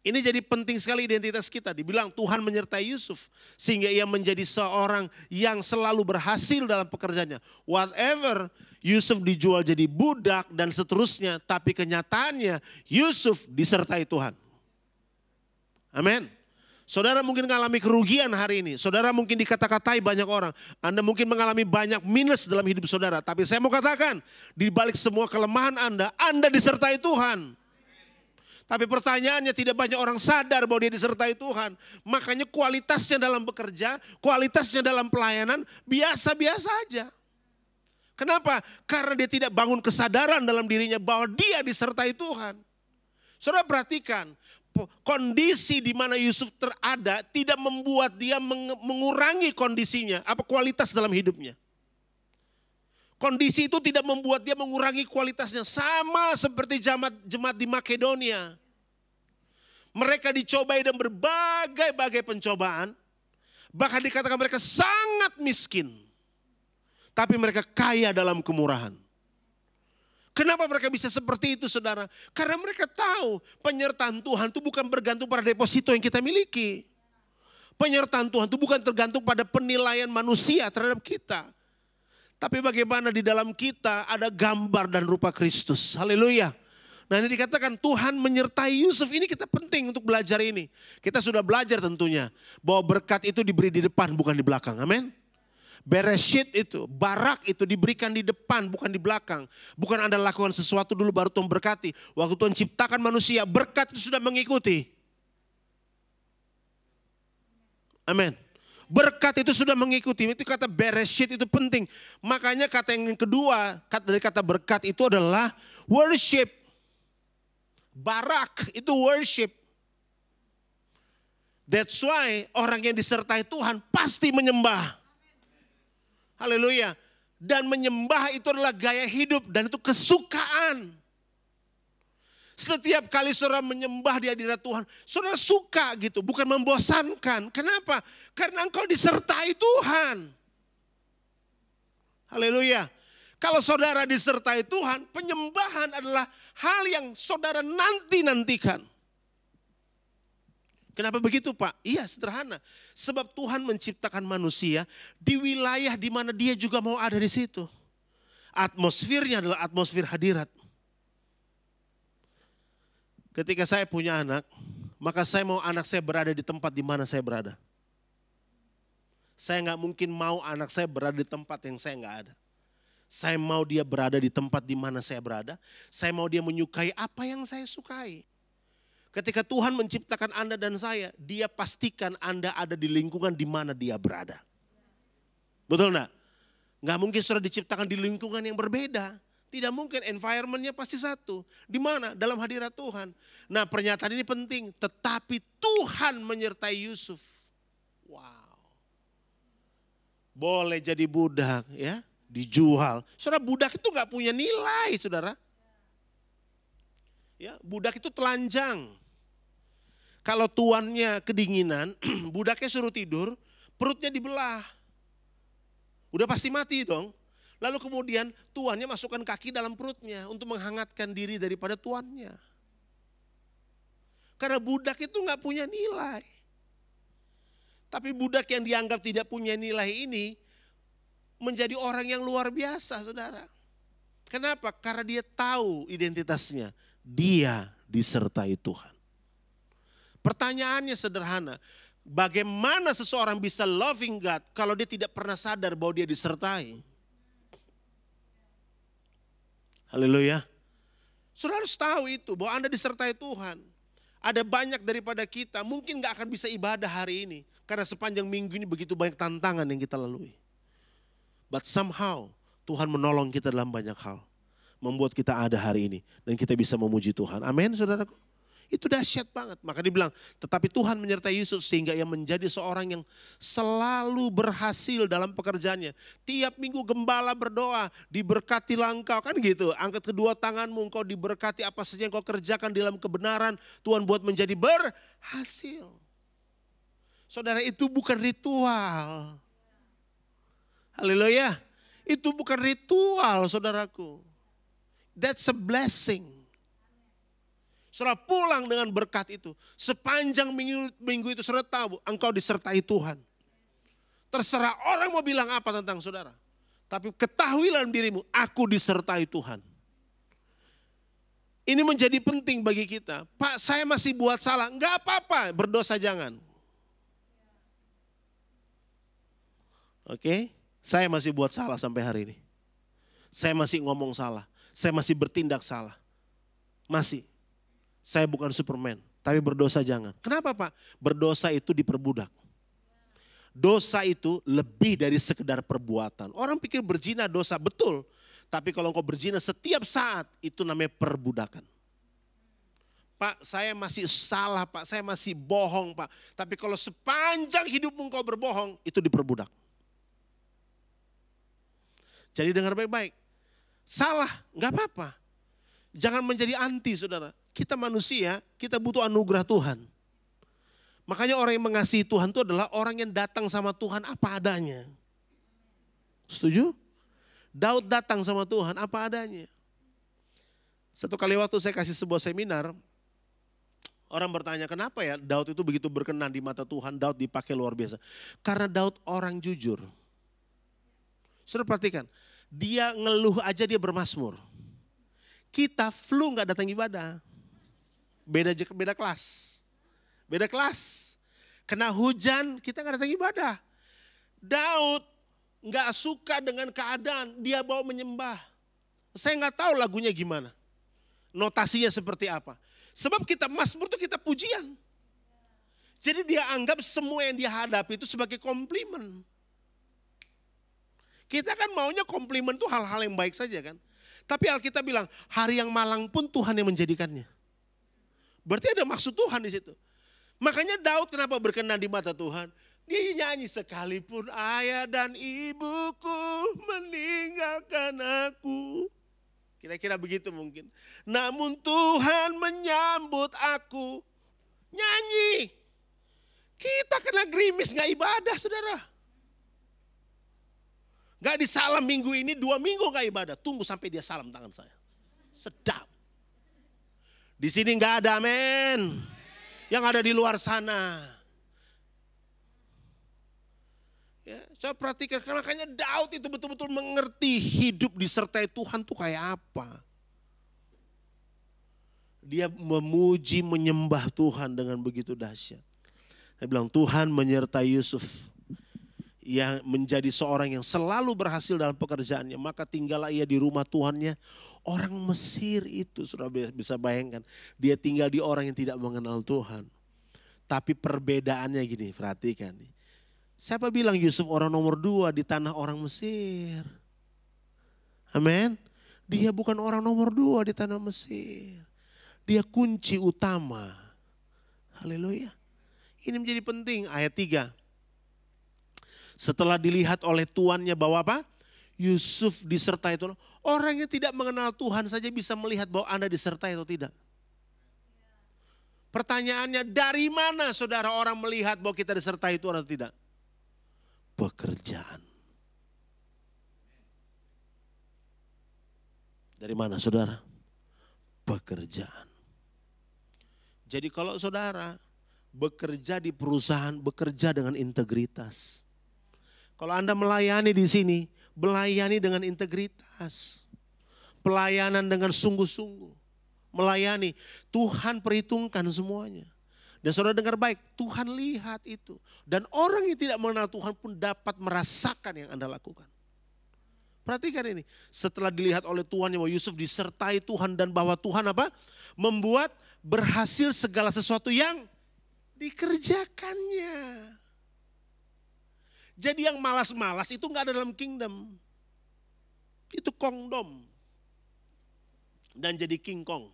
Ini jadi penting sekali identitas kita. Dibilang Tuhan menyertai Yusuf sehingga ia menjadi seorang yang selalu berhasil dalam pekerjaannya. Whatever, Yusuf dijual jadi budak dan seterusnya, tapi kenyataannya Yusuf disertai Tuhan. Amin. Saudara mungkin mengalami kerugian hari ini. Saudara mungkin dikata-katai banyak orang. Anda mungkin mengalami banyak minus dalam hidup saudara. Tapi saya mau katakan, di balik semua kelemahan Anda disertai Tuhan. Tapi pertanyaannya tidak banyak orang sadar bahwa dia disertai Tuhan. Makanya kualitasnya dalam bekerja, kualitasnya dalam pelayanan biasa-biasa aja. Kenapa? Karena dia tidak bangun kesadaran dalam dirinya bahwa dia disertai Tuhan. Saudara perhatikan, kondisi di mana Yusuf terada tidak membuat dia mengurangi kondisinya, kualitas dalam hidupnya. Kondisi itu tidak membuat dia mengurangi kualitasnya. Sama seperti jemaat di Makedonia. Mereka dicobai dan berbagai-bagai pencobaan. Bahkan dikatakan mereka sangat miskin. Tapi mereka kaya dalam kemurahan. Kenapa mereka bisa seperti itu, saudara? Karena mereka tahu penyertaan Tuhan itu bukan bergantung pada deposito yang kita miliki. Penyertaan Tuhan itu bukan tergantung pada penilaian manusia terhadap kita. Tapi bagaimana di dalam kita ada gambar dan rupa Kristus. Haleluya. Nah ini dikatakan Tuhan menyertai Yusuf. Ini kita penting untuk belajar ini. Kita sudah belajar tentunya bahwa berkat itu diberi di depan bukan di belakang. Amin. Bereshit itu, barak itu diberikan di depan bukan di belakang. Bukan Anda lakukan sesuatu dulu baru Tuhan berkati. Waktu Tuhan ciptakan manusia, berkat itu sudah mengikuti. Amin. Berkat itu sudah mengikuti. Itu kata bereshit itu penting. Makanya kata yang kedua dari kata berkat itu adalah worship. Barak itu worship. That's why orang yang disertai Tuhan pasti menyembah. Haleluya. Dan menyembah itu adalah gaya hidup dan itu kesukaan. Setiap kali saudara menyembah di hadirat Tuhan, saudara suka gitu, bukan membosankan. Kenapa? Karena engkau disertai Tuhan. Haleluya. Kalau saudara disertai Tuhan, penyembahan adalah hal yang saudara nantikan. Kenapa begitu, Pak? Iya, sederhana. Sebab Tuhan menciptakan manusia di wilayah di mana dia juga mau ada di situ. Atmosfernya adalah atmosfer hadirat. Ketika saya punya anak, maka saya mau anak saya berada di tempat di mana saya berada. Saya nggak mungkin mau anak saya berada di tempat yang saya nggak ada. Saya mau dia berada di tempat di mana saya berada. Saya mau dia menyukai apa yang saya sukai. Ketika Tuhan menciptakan Anda dan saya, dia pastikan Anda ada di lingkungan di mana dia berada. Betul enggak? Enggak mungkin saudara diciptakan di lingkungan yang berbeda. Tidak mungkin, environmentnya pasti satu. Di mana? Dalam hadirat Tuhan. Nah, pernyataan ini penting. Tetapi Tuhan menyertai Yusuf. Wow. Boleh jadi budak ya, dijual. Saudara, budak itu gak punya nilai, saudara. Ya, budak itu telanjang. Kalau tuannya kedinginan, budaknya suruh tidur, perutnya dibelah. Udah pasti mati dong. Lalu kemudian tuannya masukkan kaki dalam perutnya untuk menghangatkan diri daripada tuannya. Karena budak itu gak punya nilai. Tapi budak yang dianggap tidak punya nilai ini menjadi orang yang luar biasa, saudara. Kenapa? Karena dia tahu identitasnya. Dia disertai Tuhan. Pertanyaannya sederhana. Bagaimana seseorang bisa loving God kalau dia tidak pernah sadar bahwa dia disertai? Haleluya. Saudara harus tahu itu, bahwa Anda disertai Tuhan. Ada banyak daripada kita mungkin gak akan bisa ibadah hari ini. Karena sepanjang minggu ini begitu banyak tantangan yang kita lalui. But somehow Tuhan menolong kita dalam banyak hal. Membuat kita ada hari ini. Dan kita bisa memuji Tuhan. Amin, saudaraku. Itu dahsyat banget. Maka dibilang, tetapi Tuhan menyertai Yusuf sehingga ia menjadi seorang yang selalu berhasil dalam pekerjaannya. Tiap minggu gembala berdoa, diberkatilah engkau, kan gitu. Angkat kedua tanganmu, engkau diberkati apa saja yang kau kerjakan dalam kebenaran. Tuhan buat menjadi berhasil. Saudara, itu bukan ritual. Haleluya. Itu bukan ritual, saudaraku. That's a blessing. Saudara pulang dengan berkat itu. Sepanjang minggu itu saudara tahu engkau disertai Tuhan. Terserah orang mau bilang apa tentang saudara. Tapi ketahui dalam dirimu, aku disertai Tuhan. Ini menjadi penting bagi kita. Pak, saya masih buat salah. Enggak apa-apa, berdosa jangan. Oke, saya masih buat salah sampai hari ini. Saya masih ngomong salah. Saya masih bertindak salah. Masih. Saya bukan Superman, tapi berdosa jangan. Kenapa Pak? Berdosa itu diperbudak. Dosa itu lebih dari sekedar perbuatan. Orang pikir berzina dosa, betul. Tapi kalau engkau berzina setiap saat, itu namanya perbudakan. Pak, saya masih salah Pak, saya masih bohong Pak. Tapi kalau sepanjang hidupmu engkau berbohong, itu diperbudak. Jadi dengar baik-baik. Salah, enggak apa-apa. Jangan menjadi anti, saudara. Kita manusia, kita butuh anugerah Tuhan. Makanya orang yang mengasihi Tuhan itu adalah orang yang datang sama Tuhan apa adanya. Setuju? Daud datang sama Tuhan apa adanya. Satu kali waktu saya kasih sebuah seminar, orang bertanya kenapa ya Daud itu begitu berkenan di mata Tuhan, Daud dipakai luar biasa. Karena Daud orang jujur. Saudara perhatikan, dia ngeluh aja dia bermazmur. Kita flu gak datang ibadah. Beda kelas. Beda kelas. Kena hujan kita gak datang ibadah. Daud gak suka dengan keadaan, dia bawa menyembah. Saya gak tahu lagunya gimana. Notasinya seperti apa. Sebab kita mazmur itu kita pujian. Jadi dia anggap semua yang dia hadapi itu sebagai komplimen. Kita kan maunya komplimen itu hal-hal yang baik saja kan. Tapi Alkitab bilang hari yang malang pun Tuhan yang menjadikannya. Berarti ada maksud Tuhan di situ. Makanya Daud kenapa berkenan di mata Tuhan? Dia nyanyi sekalipun ayah dan ibuku meninggalkan aku. Kira-kira begitu mungkin. Namun Tuhan menyambut aku. Nyanyi. Kita kena gerimis gak ibadah saudara. Gak disalam minggu ini 2 minggu gak ibadah. Tunggu sampai dia salam tangan saya. Sedap. Di sini gak ada amin. Yang ada di luar sana. Ya, coba perhatikan, makanya Daud itu betul-betul mengerti hidup disertai Tuhan tuh kayak apa. Dia memuji, menyembah Tuhan dengan begitu dahsyat. Dia bilang Tuhan menyertai Yusuf yang menjadi seorang yang selalu berhasil dalam pekerjaannya. Maka tinggallah ia di rumah tuannya. Orang Mesir itu sudah bisa bayangkan. Dia tinggal di orang yang tidak mengenal Tuhan. Tapi perbedaannya gini, perhatikan nih. Siapa bilang Yusuf orang nomor 2 di tanah orang Mesir? Amin. Dia bukan orang nomor 2 di tanah Mesir. Dia kunci utama. Haleluya. Ini menjadi penting. Ayat 3. Setelah dilihat oleh tuannya bahwa apa? Yusuf disertai Tuhan. Orang yang tidak mengenal Tuhan saja bisa melihat bahwa Anda disertai atau tidak. Pertanyaannya, dari mana saudara orang melihat bahwa kita disertai Tuhan atau tidak? Pekerjaan. Dari mana saudara? Pekerjaan. Jadi kalau saudara bekerja di perusahaan, bekerja dengan integritas. Kalau Anda melayani di sini, melayani dengan integritas. Pelayanan dengan sungguh-sungguh. Melayani, Tuhan perhitungkan semuanya. Dan saudara dengar baik, Tuhan lihat itu. Dan orang yang tidak mengenal Tuhan pun dapat merasakan yang Anda lakukan. Perhatikan ini, setelah dilihat oleh tuannya bahwa Yusuf disertai Tuhan dan bahwa Tuhan apa? Membuat berhasil segala sesuatu yang dikerjakannya. Jadi yang malas-malas itu enggak ada dalam kingdom. Itu kongdom. Dan jadi king kong.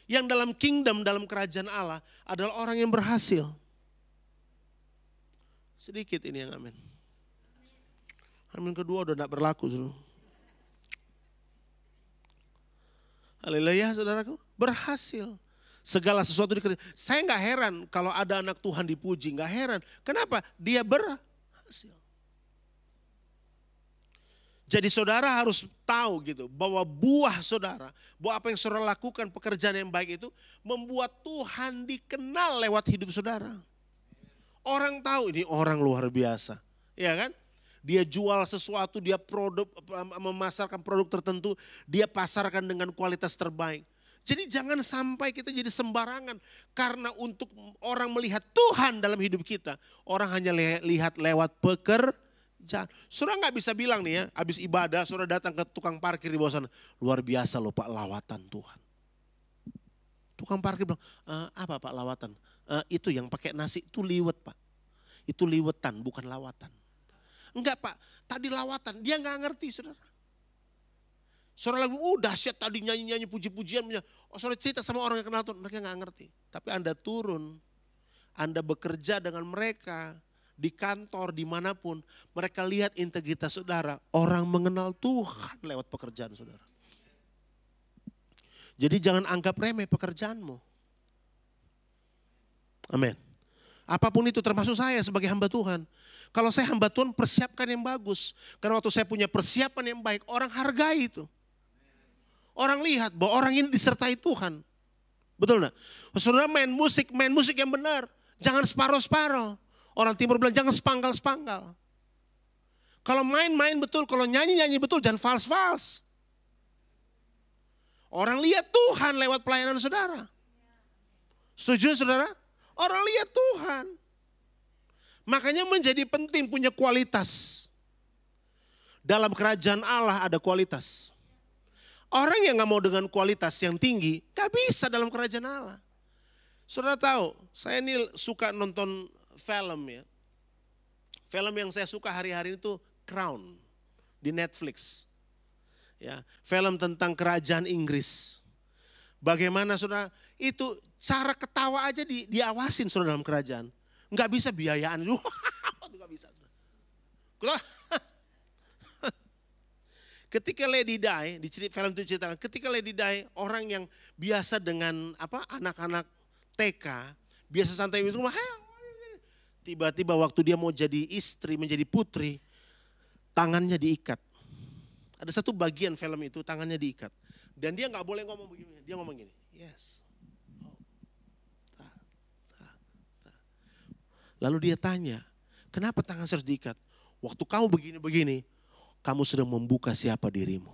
Yang dalam kingdom, dalam kerajaan Allah adalah orang yang berhasil. Sedikit ini yang amin. Amin kedua udah tidak berlaku. Haleluya saudaraku. Berhasil. Segala sesuatu dikerjakan. Saya nggak heran kalau ada anak Tuhan dipuji. Nggak heran. Kenapa? Dia berhasil. Jadi saudara harus tahu gitu bahwa buah saudara, bahwa apa yang saudara lakukan pekerjaan yang baik itu membuat Tuhan dikenal lewat hidup saudara. Orang tahu ini orang luar biasa. Ya kan? Dia jual sesuatu, dia memasarkan produk tertentu, dia pasarkan dengan kualitas terbaik. Jadi jangan sampai kita jadi sembarangan. Karena untuk orang melihat Tuhan dalam hidup kita, orang hanya lihat lewat pekerjaan. Saudara nggak bisa bilang nih ya, habis ibadah saudara datang ke tukang parkir di bawah sana. Luar biasa loh Pak lawatan Tuhan. Tukang parkir bilang, apa Pak lawatan? Itu yang pakai nasi itu liwet Pak. Itu liwetan bukan lawatan. Enggak Pak, tadi lawatan, dia nggak ngerti saudara. Saudara lagi, dahsyat tadi nyanyi-nyanyi puji-pujian. Saudara cerita sama orang yang kenal Tuhan, mereka nggak ngerti. Tapi Anda turun, Anda bekerja dengan mereka, di kantor, dimanapun. Mereka lihat integritas saudara, orang mengenal Tuhan lewat pekerjaan saudara. Jadi jangan anggap remeh pekerjaanmu. Amin. Apapun itu termasuk saya sebagai hamba Tuhan. Kalau saya hamba Tuhan persiapkan yang bagus. Karena waktu saya punya persiapan yang baik, orang hargai itu. Orang lihat bahwa orang ini disertai Tuhan. Betul enggak? Saudara main musik yang benar. Jangan separuh-separuh. Orang timur bilang jangan sepanggal-sepanggal. Kalau main-main betul, kalau nyanyi-nyanyi betul, jangan fals-fals. Orang lihat Tuhan lewat pelayanan saudara. Setuju saudara? Orang lihat Tuhan. Makanya menjadi penting punya kualitas. Dalam kerajaan Allah ada kualitas. Orang yang gak mau dengan kualitas yang tinggi, gak bisa dalam kerajaan Allah. Saudara tahu, saya ini suka nonton film ya. Film yang saya suka hari-hari itu Crown di Netflix. Ya, film tentang kerajaan Inggris. Bagaimana saudara, itu cara ketawa aja diawasin saudara dalam kerajaan. Enggak bisa biayaan. Enggak bisa. Ketika Lady Di, di film itu ceritakan, ketika Lady Di orang yang biasa dengan anak-anak TK, biasa santai di rumah, tiba-tiba waktu dia mau jadi istri, menjadi putri, tangannya diikat. Ada satu bagian film itu tangannya diikat. Dan dia nggak boleh ngomong begini, dia ngomong gini, yes. Lalu dia tanya, kenapa tangan saya harus diikat? Waktu kamu begini-begini, kamu sedang membuka siapa dirimu.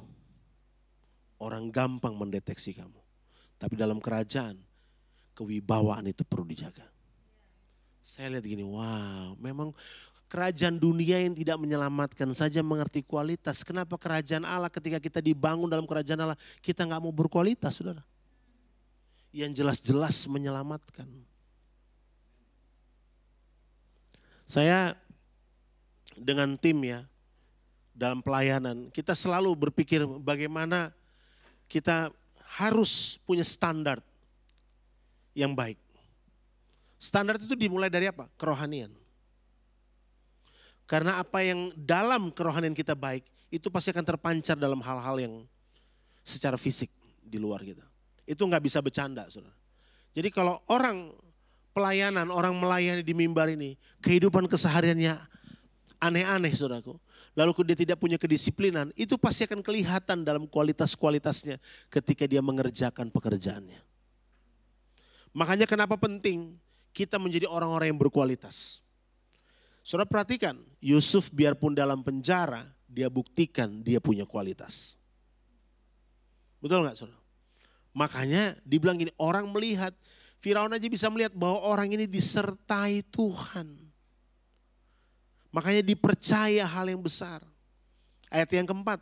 Orang gampang mendeteksi kamu. Tapi dalam kerajaan, kewibawaan itu perlu dijaga. Saya lihat gini, wow, memang kerajaan dunia yang tidak menyelamatkan saja mengerti kualitas. Kenapa kerajaan Allah ketika kita dibangun dalam kerajaan Allah, kita nggak mau berkualitas, saudara. Yang jelas-jelas menyelamatkan. Saya dengan tim ya, dalam pelayanan, kita selalu berpikir bagaimana kita harus punya standar yang baik. Standar itu dimulai dari apa? Kerohanian. Karena apa yang dalam kerohanian kita baik, itu pasti akan terpancar dalam hal-hal yang secara fisik di luar kita. Itu nggak bisa bercanda, saudara. Jadi kalau orang pelayanan, orang melayani di mimbar ini, kehidupan kesehariannya aneh-aneh, saudaraku. Lalu dia tidak punya kedisiplinan, itu pasti akan kelihatan dalam kualitas-kualitasnya ketika dia mengerjakan pekerjaannya. Makanya kenapa penting kita menjadi orang-orang yang berkualitas. Saudara perhatikan, Yusuf biarpun dalam penjara, dia buktikan dia punya kualitas. Betul nggak, saudara? Makanya dibilang gini, orang melihat, Firaun aja bisa melihat bahwa orang ini disertai Tuhan. Makanya dipercaya hal yang besar. Ayat yang keempat.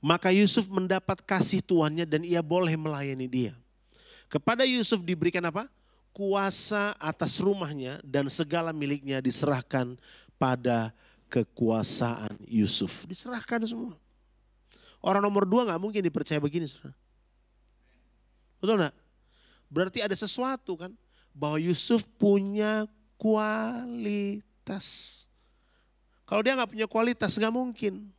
Maka Yusuf mendapat kasih tuannya dan ia boleh melayani dia. Kepada Yusuf diberikan apa? Kuasa atas rumahnya dan segala miliknya diserahkan pada kekuasaan Yusuf. Diserahkan semua. Orang nomor 2 gak mungkin dipercaya begini, saudara. Betul gak? Berarti ada sesuatu kan, bahwa Yusuf punya kualitas. Kalau dia gak punya kualitas gak mungkin.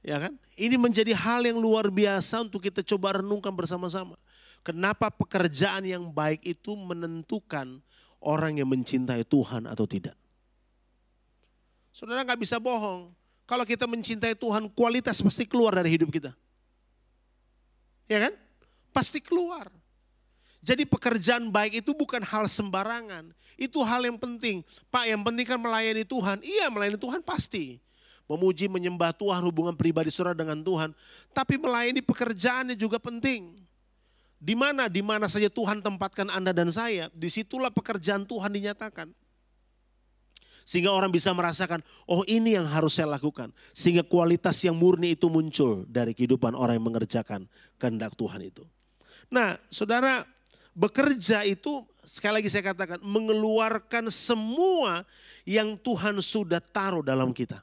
Ya kan? Ini menjadi hal yang luar biasa untuk kita coba renungkan bersama-sama. Kenapa pekerjaan yang baik itu menentukan orang yang mencintai Tuhan atau tidak. Saudara gak bisa bohong. Kalau kita mencintai Tuhan, kualitas pasti keluar dari hidup kita. Ya kan? Pasti keluar. Jadi pekerjaan baik itu bukan hal sembarangan. Itu hal yang penting. Pak, yang penting kan melayani Tuhan. Iya, melayani Tuhan pasti. Memuji, menyembah Tuhan, hubungan pribadi saudara dengan Tuhan. Tapi melayani pekerjaannya juga penting. Di mana saja Tuhan tempatkan Anda dan saya, disitulah pekerjaan Tuhan dinyatakan. Sehingga orang bisa merasakan, oh ini yang harus saya lakukan. Sehingga kualitas yang murni itu muncul dari kehidupan orang yang mengerjakan kehendak Tuhan itu. Nah, saudara, bekerja itu sekali lagi saya katakan mengeluarkan semua yang Tuhan sudah taruh dalam kita.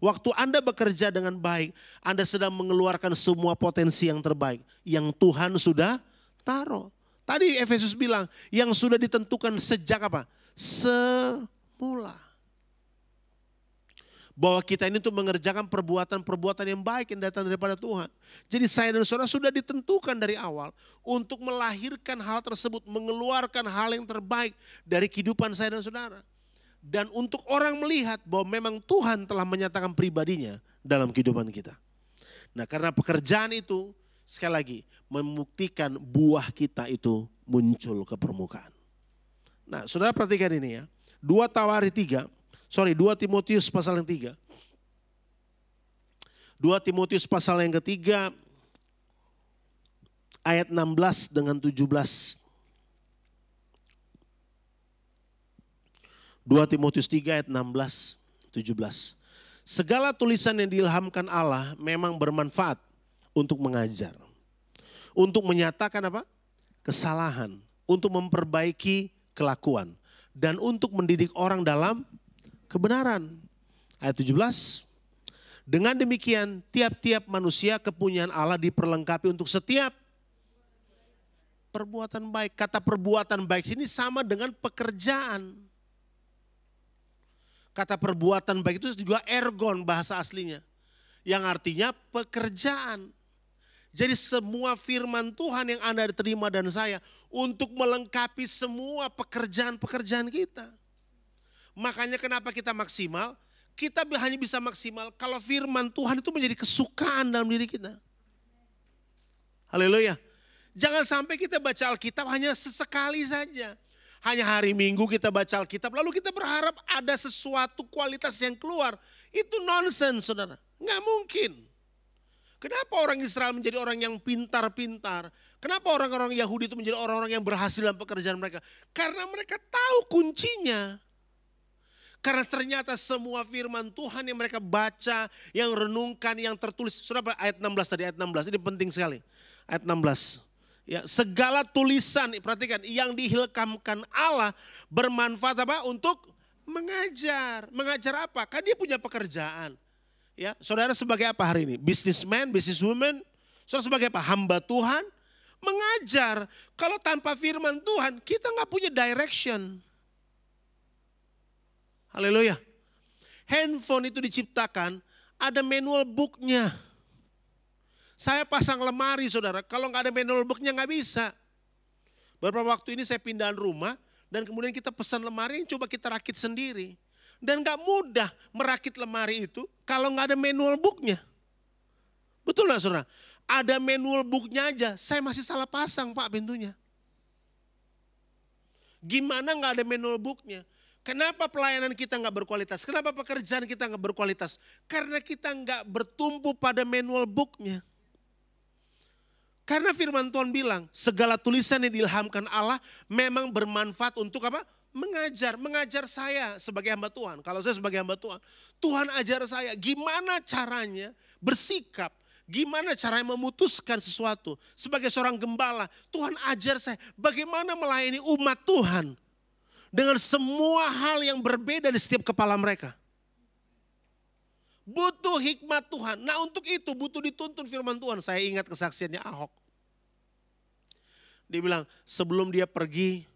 Waktu Anda bekerja dengan baik, Anda sedang mengeluarkan semua potensi yang terbaik yang Tuhan sudah taruh. Tadi Efesus bilang yang sudah ditentukan sejak apa? Semula. Bahwa kita ini untuk mengerjakan perbuatan-perbuatan yang baik yang datang daripada Tuhan. Jadi saya dan saudara sudah ditentukan dari awal untuk melahirkan hal tersebut, mengeluarkan hal yang terbaik dari kehidupan saya dan saudara. Dan untuk orang melihat bahwa memang Tuhan telah menyatakan pribadinya dalam kehidupan kita. Nah, karena pekerjaan itu sekali lagi membuktikan buah kita itu muncul ke permukaan. Nah, saudara perhatikan ini ya. 2 Timotius pasal yang 3. 2 Timotius pasal yang ketiga ayat 16 dengan 17. 2 Timotius 3 ayat 16, 17. Segala tulisan yang diilhamkan Allah memang bermanfaat untuk mengajar. Untuk menyatakan apa? Kesalahan. Untuk memperbaiki kelakuan. Dan untuk mendidik orang dalam kebenaran. Ayat 17. Dengan demikian tiap-tiap manusia kepunyaan Allah diperlengkapi untuk setiap perbuatan baik. Kata perbuatan baik sini sama dengan pekerjaan. Kata perbuatan baik itu juga ergon bahasa aslinya. Yang artinya pekerjaan. Jadi semua firman Tuhan yang Anda terima dan saya untuk melengkapi semua pekerjaan-pekerjaan kita. Makanya kenapa kita maksimal? Kita hanya bisa maksimal kalau firman Tuhan itu menjadi kesukaan dalam diri kita. Haleluya. Jangan sampai kita baca Alkitab hanya sesekali saja. Hanya hari Minggu kita baca Alkitab, lalu kita berharap ada sesuatu kualitas yang keluar. Itu nonsens, saudara. Nggak mungkin. Kenapa orang Israel menjadi orang yang pintar-pintar? Kenapa orang-orang Yahudi itu menjadi orang-orang yang berhasil dalam pekerjaan mereka? Karena mereka tahu kuncinya. Karena ternyata semua firman Tuhan yang mereka baca, yang renungkan, yang tertulis. Saudara ayat 16 tadi, ayat 16. Ini penting sekali. Ayat 16. Ya, segala tulisan, perhatikan, yang dihilkamkan Allah bermanfaat apa? Untuk mengajar. Mengajar apa? Kan dia punya pekerjaan. Ya, saudara sebagai apa hari ini? Businessman, businesswoman. Saudara sebagai apa? Hamba Tuhan. Mengajar. Kalau tanpa firman Tuhan, kita nggak punya direction. Haleluya. Handphone itu diciptakan, ada manual booknya. Saya pasang lemari saudara, kalau nggak ada manual booknya nggak bisa. Beberapa waktu ini saya pindahan rumah dan kemudian kita pesan lemari yang coba kita rakit sendiri. Dan nggak mudah merakit lemari itu kalau nggak ada manual booknya. Betul nggak saudara? Ada manual booknya aja, saya masih salah pasang Pak pintunya. Gimana nggak ada manual booknya? Kenapa pelayanan kita nggak berkualitas? Kenapa pekerjaan kita nggak berkualitas? Karena kita nggak bertumpu pada manual booknya. Karena firman Tuhan bilang, segala tulisan yang diilhamkan Allah memang bermanfaat untuk apa? Mengajar. Mengajar saya sebagai hamba Tuhan. Kalau saya sebagai hamba Tuhan, Tuhan ajar saya gimana caranya bersikap. Gimana caranya memutuskan sesuatu. Sebagai seorang gembala, Tuhan ajar saya bagaimana melayani umat Tuhan. Dengan semua hal yang berbeda di setiap kepala mereka. Butuh hikmat Tuhan. Nah untuk itu butuh dituntun firman Tuhan. Saya ingat kesaksiannya Ahok. Dia bilang sebelum dia pergi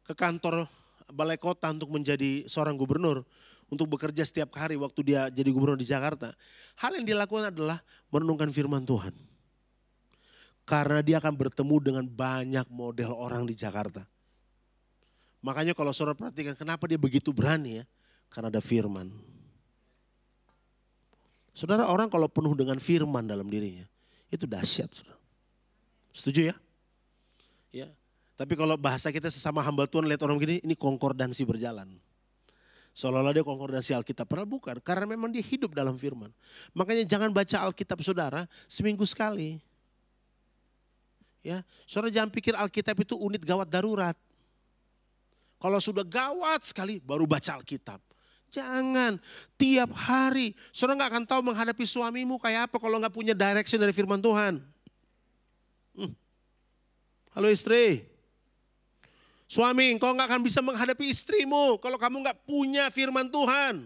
ke kantor balai kota untuk menjadi seorang gubernur. Untuk bekerja setiap hari waktu dia jadi gubernur di Jakarta. Hal yang dia lakukan adalah merenungkan firman Tuhan. Karena dia akan bertemu dengan banyak model orang di Jakarta. Makanya kalau saudara perhatikan kenapa dia begitu berani ya. Karena ada firman. Saudara orang kalau penuh dengan firman dalam dirinya. Itu dahsyat saudara. Setuju ya? Ya. Tapi kalau bahasa kita sesama hamba Tuhan lihat orang begini, ini konkordansi berjalan. Seolah-olah dia konkordansi Alkitab. Padahal bukan, karena memang dia hidup dalam firman. Makanya jangan baca Alkitab saudara seminggu sekali. Ya, saudara jangan pikir Alkitab itu unit gawat darurat. Kalau sudah gawat sekali baru baca Alkitab. Jangan, tiap hari. Saudara gak akan tahu menghadapi suamimu kayak apa kalau gak punya direction dari firman Tuhan. Halo istri. Suami, engkau gak akan bisa menghadapi istrimu kalau kamu gak punya firman Tuhan.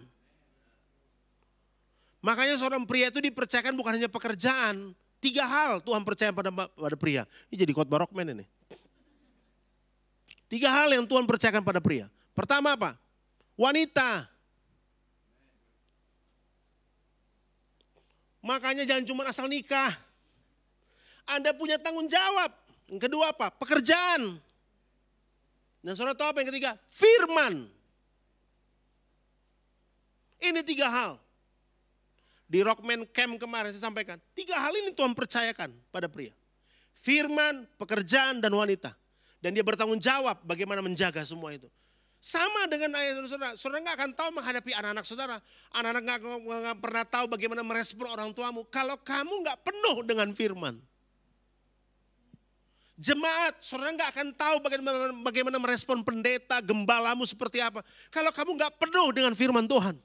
Makanya seorang pria itu dipercayakan bukan hanya pekerjaan. 3 hal Tuhan percaya pada pria. Ini jadi khotbah rockman ini. 3 hal yang Tuhan percayakan pada pria. Pertama apa? Wanita. Makanya jangan cuma asal nikah. Anda punya tanggung jawab. Yang kedua apa? Pekerjaan. Dan saudara tahu apa yang ketiga? Firman. Ini 3 hal. Di Rockman Camp kemarin saya sampaikan. 3 hal ini Tuhan percayakan pada pria. Firman, pekerjaan, dan wanita. Dan dia bertanggung jawab bagaimana menjaga semua itu. Sama dengan ayah saudara. Saudara gak akan tahu menghadapi anak-anak saudara. Anak-anak gak pernah tahu bagaimana merespon orang tuamu. Kalau kamu gak penuh dengan firman. Jemaat, saudara gak akan tahu bagaimana merespon pendeta, gembalamu seperti apa. Kalau kamu gak penuh dengan firman Tuhan.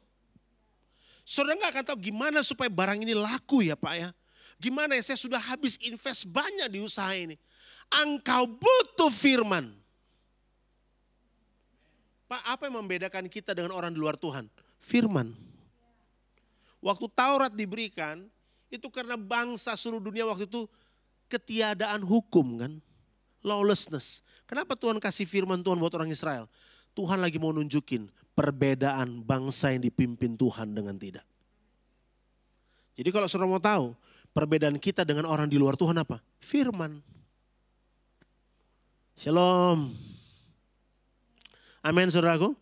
Saudara gak akan tahu gimana supaya barang ini laku ya Pak ya. Gimana ya, saya sudah habis invest banyak di usaha ini. Engkau butuh firman. Pak, apa yang membedakan kita dengan orang di luar Tuhan? Firman. Waktu Taurat diberikan, itu karena bangsa seluruh dunia waktu itu ketiadaan hukum kan. Lawlessness. Kenapa Tuhan kasih firman Tuhan buat orang Israel? Tuhan lagi mau nunjukin perbedaan bangsa yang dipimpin Tuhan dengan tidak. Jadi kalau saudara mau tahu, perbedaan kita dengan orang di luar Tuhan apa? Firman. Shalom. Amin saudaraku.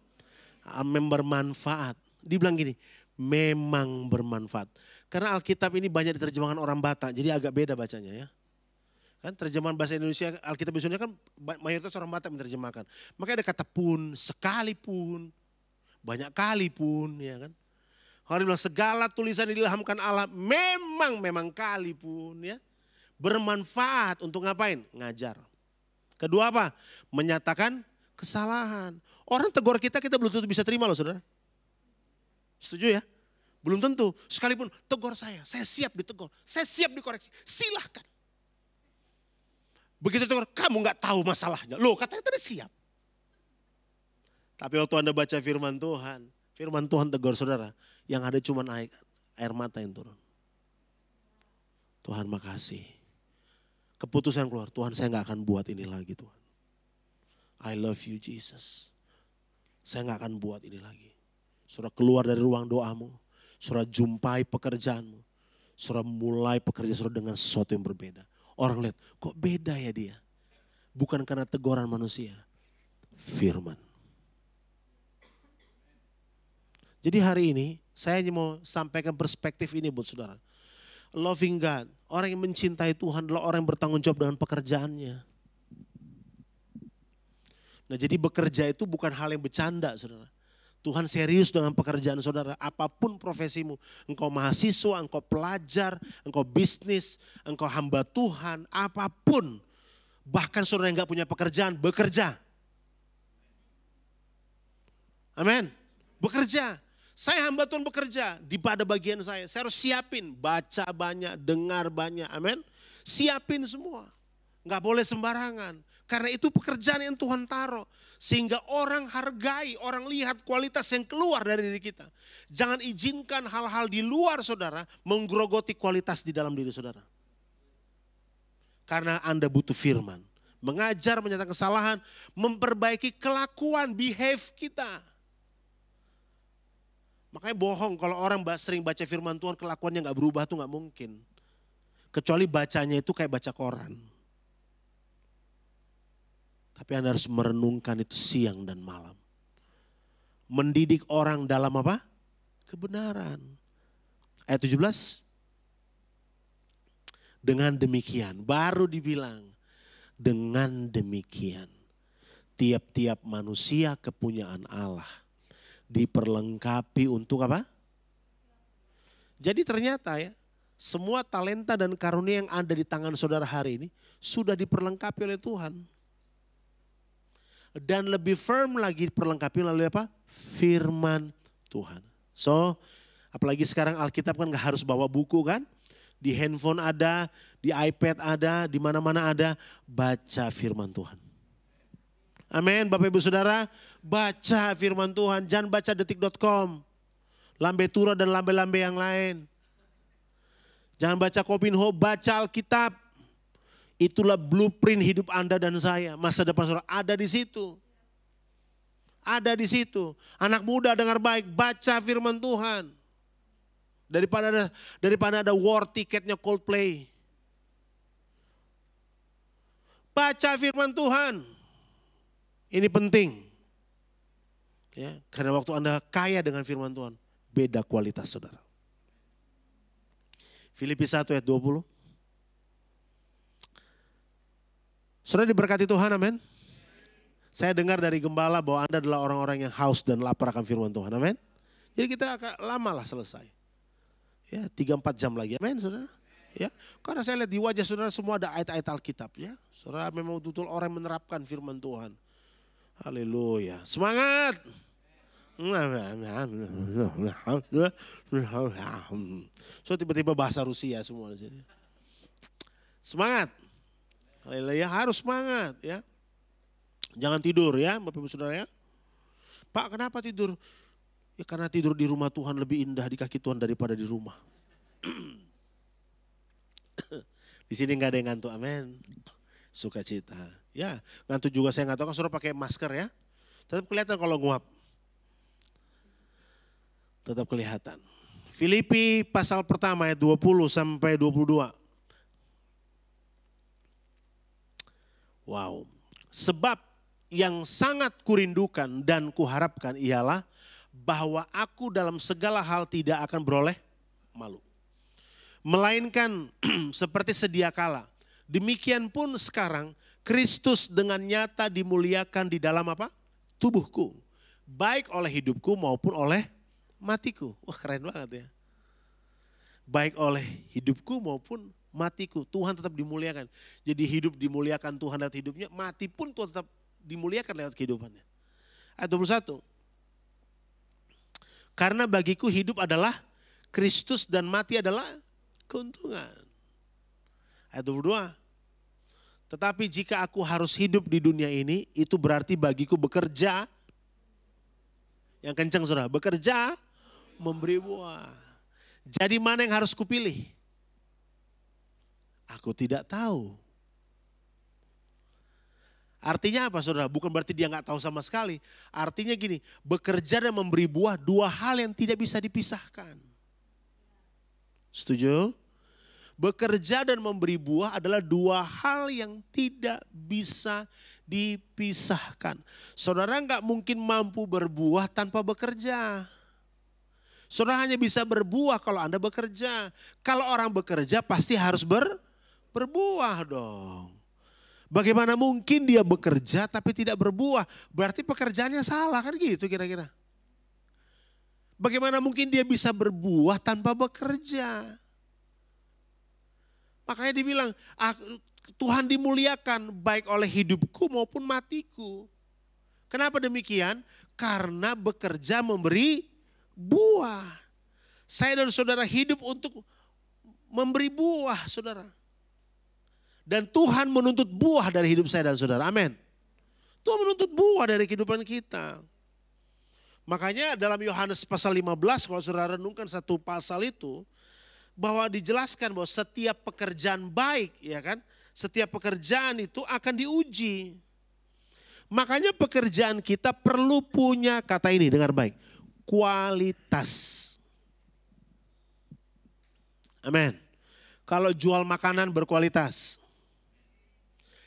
Amin, bermanfaat. Dibilang gini, memang bermanfaat. Karena Alkitab ini banyak diterjemahkan orang Batak, jadi agak beda bacanya ya. Kan terjemahan bahasa Indonesia, Alkitab Indonesia kan mayoritas orang Batak menerjemahkan. Makanya ada kata pun, sekalipun, banyak kali pun ya kan. Kalau dibilang segala tulisan diilhamkan Allah memang kali pun ya. Bermanfaat untuk ngapain? Ngajar. Kedua apa? Menyatakan kesalahan. Orang tegur kita belum tentu bisa terima loh saudara. Setuju ya? Belum tentu. Sekalipun tegur saya siap ditegur. Saya siap dikoreksi. Silahkan. Begitu tegur, kamu nggak tahu masalahnya. Loh, katanya tadi siap. Tapi waktu Anda baca firman Tuhan tegur saudara, yang ada cuma air mata yang turun. Tuhan makasih. Keputusan keluar, Tuhan saya nggak akan buat ini lagi Tuhan. I love you Jesus. Saya nggak akan buat ini lagi. Saudara keluar dari ruang doamu, saudara jumpai pekerjaanmu, saudara mulai pekerjaan saudara dengan sesuatu yang berbeda. Orang lihat, kok beda ya dia? Bukan karena teguran manusia, firman. Jadi hari ini saya hanya mau sampaikan perspektif ini buat saudara. Loving God, orang yang mencintai Tuhan adalah orang yang bertanggung jawab dengan pekerjaannya. Nah jadi bekerja itu bukan hal yang bercanda saudara. Tuhan serius dengan pekerjaan saudara, apapun profesimu. Engkau mahasiswa, engkau pelajar, engkau bisnis, engkau hamba Tuhan, apapun. Bahkan saudara yang gak punya pekerjaan, bekerja. Amin, bekerja. Saya hamba Tuhan bekerja, pada bagian saya harus siapin, baca banyak, dengar banyak, amin. Siapin semua, gak boleh sembarangan. Karena itu pekerjaan yang Tuhan taruh. Sehingga orang hargai, orang lihat kualitas yang keluar dari diri kita. Jangan izinkan hal-hal di luar saudara menggerogoti kualitas di dalam diri saudara. Karena Anda butuh firman. Mengajar, menyatakan kesalahan, memperbaiki kelakuan, behave kita. Makanya bohong kalau orang sering baca firman Tuhan kelakuannya gak berubah tuh gak mungkin. Kecuali bacanya itu kayak baca koran. Tapi Anda harus merenungkan itu siang dan malam. Mendidik orang dalam apa? Kebenaran. Ayat 17. Dengan demikian, baru dibilang. Dengan demikian, tiap-tiap manusia kepunyaan Allah. Diperlengkapi untuk apa? Jadi ternyata ya, semua talenta dan karunia yang ada di tangan saudara hari ini sudah diperlengkapi oleh Tuhan. Dan lebih firm lagi diperlengkapi melalui apa? Firman Tuhan. So, apalagi sekarang Alkitab kan gak harus bawa buku kan? Di handphone ada, di iPad ada, di mana-mana ada. Baca firman Tuhan. Amin, Bapak Ibu Saudara. Baca firman Tuhan, jangan baca detik.com. Lambe Tura dan lambe-lambe yang lain. Jangan baca Kopinho, baca Alkitab. Itulah blueprint hidup Anda dan saya. Masa depan saudara ada di situ. Ada di situ. Anak muda dengar baik, baca firman Tuhan. Daripada ada war tiketnya Coldplay. Baca firman Tuhan. Ini penting. Ya, karena waktu Anda kaya dengan firman Tuhan, beda kualitas saudara. Filipi 1 ayat 20. Saudara diberkati Tuhan, amin. Saya dengar dari gembala bahwa Anda adalah orang-orang yang haus dan lapar akan firman Tuhan, amin. Jadi kita akan lama lah selesai. Ya, 3-4 jam lagi, amin saudara. Ya, karena saya lihat di wajah saudara semua ada ayat-ayat Alkitab ya. Saudara memang betul orang yang menerapkan firman Tuhan. Haleluya, semangat. So tiba-tiba bahasa Rusia semua di sini. Semangat. Haleluya, harus semangat ya. Jangan tidur ya Bapak Ibu Saudara ya. Pak kenapa tidur? Ya karena tidur di rumah Tuhan lebih indah di kaki Tuhan daripada di rumah. Di sini nggak ada yang ngantuk, amin. Sukacita. Ya ngantuk juga saya nggak tahu kan saudara pakai masker ya. Tetap kelihatan kalau nguap. Tetap kelihatan. Filipi pasal pertama ayat 20 sampai 22. Wow, sebab yang sangat kurindukan dan kuharapkan ialah bahwa aku dalam segala hal tidak akan beroleh malu. Melainkan seperti sedia kala. Demikian pun sekarang Kristus dengan nyata dimuliakan di dalam apa? Tubuhku. Baik oleh hidupku maupun oleh matiku. Wah keren banget ya. Baik oleh hidupku maupun matiku, Tuhan tetap dimuliakan. Jadi hidup dimuliakan Tuhan lewat hidupnya, mati pun Tuhan tetap dimuliakan lewat kehidupannya. Ayat 21. Karena bagiku hidup adalah Kristus dan mati adalah keuntungan. Ayat 22. Tetapi jika aku harus hidup di dunia ini, itu berarti bagiku bekerja. Yang kencang saudara, bekerja, memberi buah. Jadi mana yang harus kupilih? Aku tidak tahu. Artinya apa saudara? Bukan berarti dia nggak tahu sama sekali. Artinya gini, bekerja dan memberi buah dua hal yang tidak bisa dipisahkan. Setuju? Bekerja dan memberi buah adalah dua hal yang tidak bisa dipisahkan. Saudara nggak mungkin mampu berbuah tanpa bekerja. Saudara hanya bisa berbuah kalau Anda bekerja. Kalau orang bekerja pasti harus berbuah dong. Bagaimana mungkin dia bekerja tapi tidak berbuah? Berarti pekerjaannya salah kan gitu kira-kira. Bagaimana mungkin dia bisa berbuah tanpa bekerja? Makanya dibilang, Tuhan dimuliakan baik oleh hidupku maupun matiku. Kenapa demikian? Karena bekerja memberi buah. Saya dan saudara hidup untuk memberi buah, saudara. Dan Tuhan menuntut buah dari hidup saya dan saudara. Amin. Tuhan menuntut buah dari kehidupan kita. Makanya dalam Yohanes pasal 15, kalau saudara renungkan satu pasal itu, bahwa dijelaskan bahwa setiap pekerjaan baik, ya kan? Setiap pekerjaan itu akan diuji. Makanya pekerjaan kita perlu punya, kata ini dengar baik, kualitas. Amin. Kalau jual makanan berkualitas.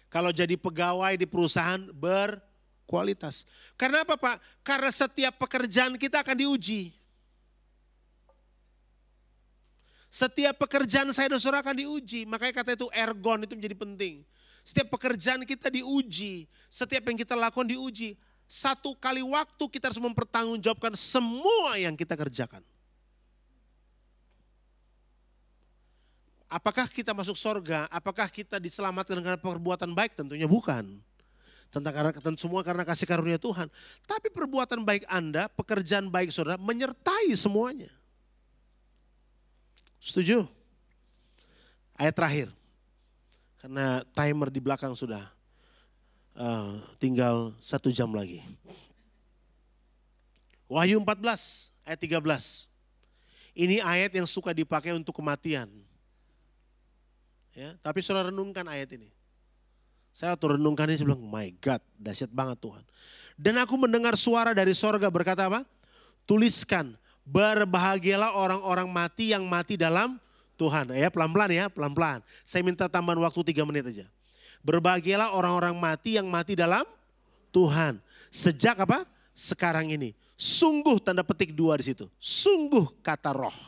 Kalau jadi pegawai di perusahaan berkualitas. Karena apa Pak? Karena setiap pekerjaan kita akan diuji. Setiap pekerjaan saya dan saudara akan diuji. Makanya kata itu ergon itu menjadi penting. Setiap pekerjaan kita diuji. Setiap yang kita lakukan diuji. Satu kali waktu kita harus mempertanggungjawabkan semua yang kita kerjakan. Apakah kita masuk sorga? Apakah kita diselamatkan dengan perbuatan baik? Tentunya bukan. Semua karena kasih karunia Tuhan. Tapi perbuatan baik Anda, pekerjaan baik saudara menyertai semuanya. Setuju? Ayat terakhir. Karena timer di belakang sudah tinggal 1 jam lagi. Wahyu 14 ayat 13. Ini ayat yang suka dipakai untuk kematian. Ya, tapi saudara renungkan ayat ini. Saya waktu renungkan ini saya bilang, my God, dahsyat banget Tuhan. Dan aku mendengar suara dari sorga berkata apa? Tuliskan. Berbahagialah orang-orang mati yang mati dalam Tuhan. Ya pelan-pelan ya, pelan-pelan. Saya minta tambahan waktu 3 menit aja. Berbahagialah orang-orang mati yang mati dalam Tuhan. Sejak apa? Sekarang ini. Sungguh tanda petik 2 di situ. Sungguh kata roh.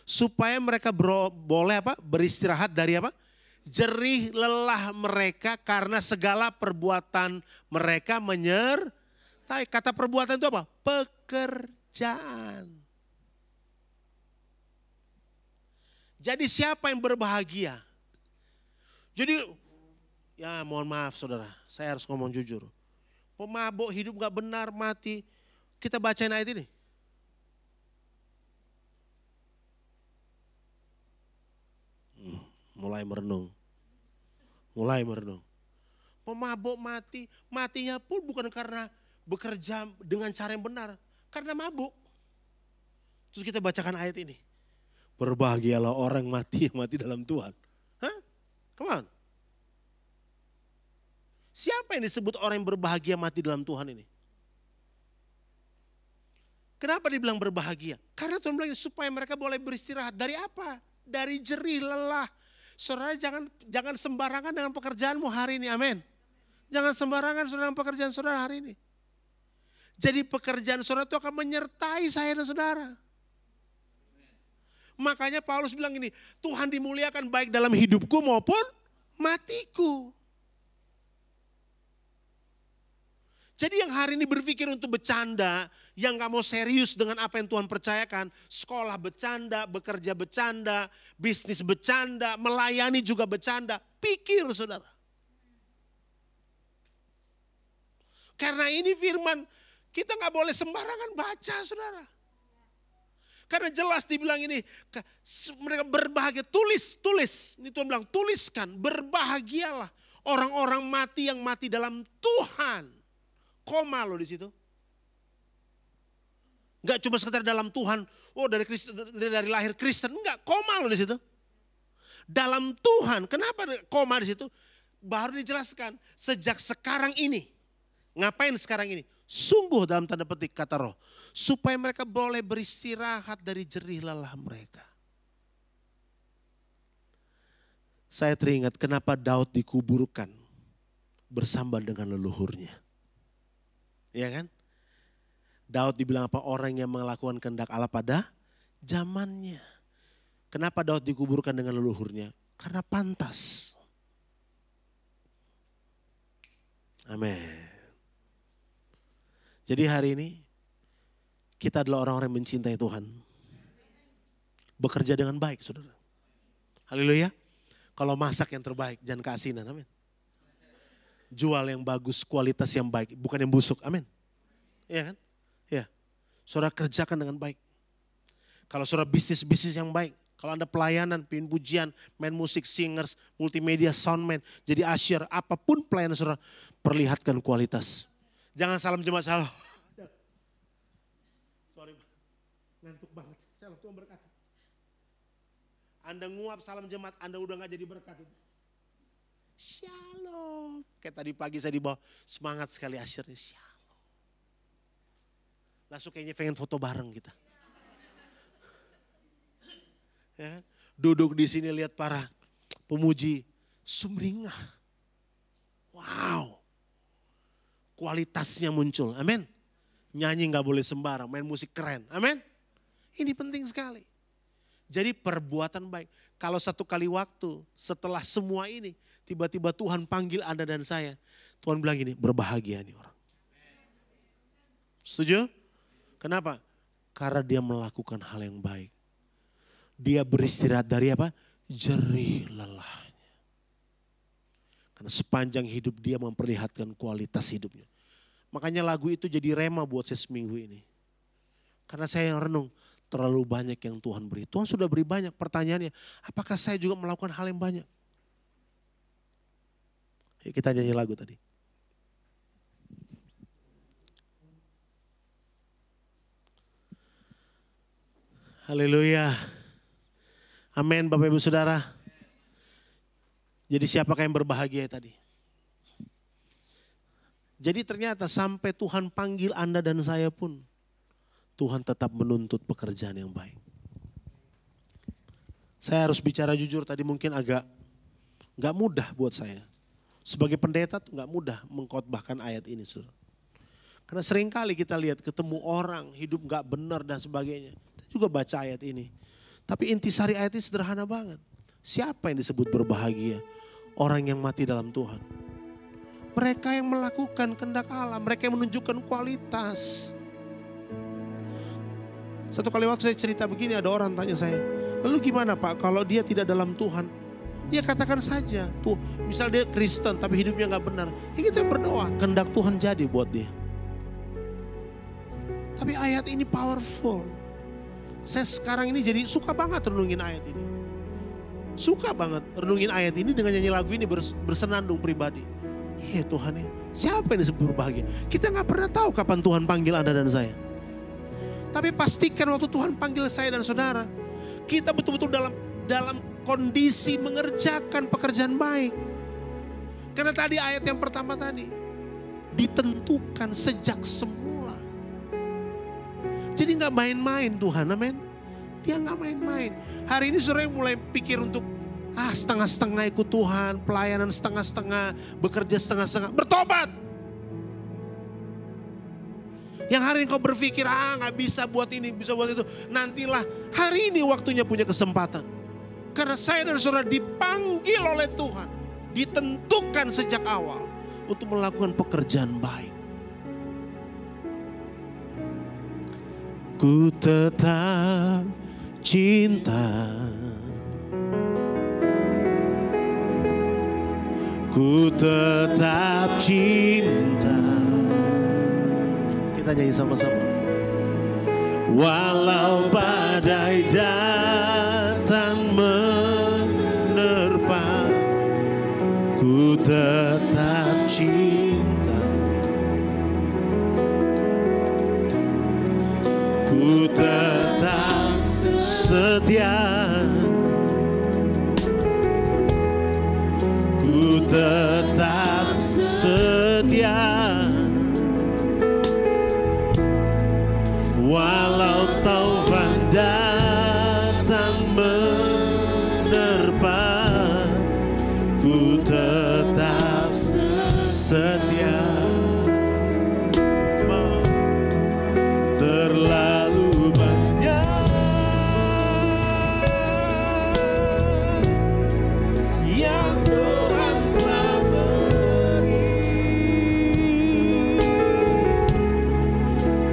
Supaya mereka boleh apa? Beristirahat dari apa? Jerih lelah mereka karena segala perbuatan mereka menyertai. Kata perbuatan itu apa? Pekerjaan. Jadi siapa yang berbahagia? Jadi ya mohon maaf saudara, saya harus ngomong jujur. Pemabuk hidup gak benar mati. Kita bacain ayat ini. Mulai merenung. Pemabuk mati, matinya pun bukan karena bekerja dengan cara yang benar. Karena mabuk. Terus kita bacakan ayat ini. Berbahagialah orang mati yang mati dalam Tuhan. Hah? Come on. Siapa yang disebut orang yang berbahagia mati dalam Tuhan ini? Kenapa dibilang berbahagia? Karena Tuhan bilang supaya mereka boleh beristirahat. Dari apa? Dari jerih lelah. Saudara jangan sembarangan dengan pekerjaanmu hari ini. Amin. Jangan sembarangan dengan pekerjaan saudara hari ini. Jadi pekerjaan saudara itu akan menyertai saya dan saudara. Makanya Paulus bilang gini, Tuhan dimuliakan baik dalam hidupku maupun matiku. Jadi yang hari ini berpikir untuk bercanda, yang gak mau serius dengan apa yang Tuhan percayakan, sekolah bercanda, bekerja bercanda, bisnis bercanda, melayani juga bercanda, pikir saudara. Karena ini firman, kita gak boleh sembarangan baca saudara. Karena jelas dibilang ini, mereka berbahagia, tulis. Ini Tuhan bilang, tuliskan, berbahagialah Orang-orang mati yang mati dalam Tuhan. Koma loh di situ. Enggak cuma sekedar dalam Tuhan. Oh dari lahir Kristen. Enggak, koma loh di situ. Dalam Tuhan. Kenapa koma di situ? Baru dijelaskan. Sejak sekarang ini. Ngapain sekarang ini? Sungguh dalam tanda petik kata roh. Supaya mereka boleh beristirahat dari jerih lelah mereka. Saya teringat kenapa Daud dikuburkan bersama dengan leluhurnya. Iya kan? Daud dibilang apa? Orang yang melakukan kehendak Allah pada zamannya. Kenapa Daud dikuburkan dengan leluhurnya? Karena pantas. Amin. Jadi hari ini kita adalah orang-orang yang mencintai Tuhan. Bekerja dengan baik, saudara. Haleluya. Kalau masak yang terbaik, jangan keasinan. Amin. Jual yang bagus, kualitas yang baik, bukan yang busuk. Amin. Iya kan? Ya. Saudara kerjakan dengan baik. Kalau saudara bisnis yang baik. Kalau Anda pelayanan, pimpin pujian, main musik, singers, multimedia, soundman, jadi usher, apapun pelayanan saudara, perlihatkan kualitas. Jangan salam jemaat salah. Sorry, ngantuk banget. Salam Tuhan berkati. Anda nguap salam jemaat, Anda udah gak jadi berkat. Shalom. Kayak tadi pagi saya dibawa, semangat sekali ushernya, shalom. Langsung kayaknya pengen foto bareng kita. Ya, duduk di sini lihat para pemuji sumringah. Wow. Kualitasnya muncul. Amin. Nyanyi gak boleh sembarang, main musik keren. Amin. Ini penting sekali. Jadi perbuatan baik. Kalau satu kali waktu setelah semua ini, tiba-tiba Tuhan panggil Anda dan saya. Tuhan bilang gini, berbahagia nih orang. Setuju? Kenapa? Karena dia melakukan hal yang baik. Dia beristirahat dari apa? Jerih lelahnya. Karena sepanjang hidup dia memperlihatkan kualitas hidupnya. Makanya lagu itu jadi rema buat saya seminggu ini. Karena saya yang renung, terlalu banyak yang Tuhan beri. Tuhan sudah beri banyak, pertanyaannya, apakah saya juga melakukan hal yang banyak? Yuk kita nyanyi lagu tadi. Haleluya. Amin Bapak Ibu Saudara. Jadi siapakah yang berbahagia tadi? Jadi ternyata sampai Tuhan panggil Anda dan saya pun, Tuhan tetap menuntut pekerjaan yang baik. Saya harus bicara jujur tadi mungkin agak gak mudah buat saya. Sebagai pendeta tuh gak mudah mengkhotbahkan ayat ini. Saudara. Karena seringkali kita lihat ketemu orang hidup gak benar dan sebagainya. Kita juga baca ayat ini. Tapi intisari ayat ini sederhana banget. Siapa yang disebut berbahagia? Orang yang mati dalam Tuhan. Mereka yang melakukan kehendak Allah. Mereka yang menunjukkan kualitas. Satu kali waktu saya cerita begini, ada orang tanya saya, lalu gimana Pak kalau dia tidak dalam Tuhan? Ya katakan saja, tuh misal dia Kristen tapi hidupnya gak benar. Ya kita berdoa, kehendak Tuhan jadi buat dia. Tapi ayat ini powerful. Saya sekarang ini jadi suka banget renungin ayat ini. Suka banget renungin ayat ini dengan nyanyi lagu ini bersenandung pribadi. Iya Tuhan ya, siapa yang disebut berbahagia? Kita gak pernah tahu kapan Tuhan panggil Anda dan saya. Tapi pastikan waktu Tuhan panggil saya dan saudara, kita betul-betul dalam kondisi mengerjakan pekerjaan baik. Karena tadi ayat yang pertama tadi, ditentukan sejak semula. Jadi gak main-main Tuhan, amin. Dia gak main-main. Hari ini saudara yang mulai pikir untuk setengah-setengah ikut Tuhan, pelayanan setengah-setengah, bekerja setengah-setengah, bertobat. Yang hari ini kau berpikir, gak bisa buat ini, bisa buat itu. Nantilah, hari ini waktunya punya kesempatan. Karena saya dan saudara dipanggil oleh Tuhan. Ditentukan sejak awal untuk melakukan pekerjaan baik. Ku tetap cinta. Ku tetap cinta. Kita nyanyi sama-sama. Walau badai datang menerpa, ku tetap cinta, ku tetap setia, ku tetap setia, walau taufan datang menerpa, ku tetap setia. Terlalu banyak yang Tuhan telah beri,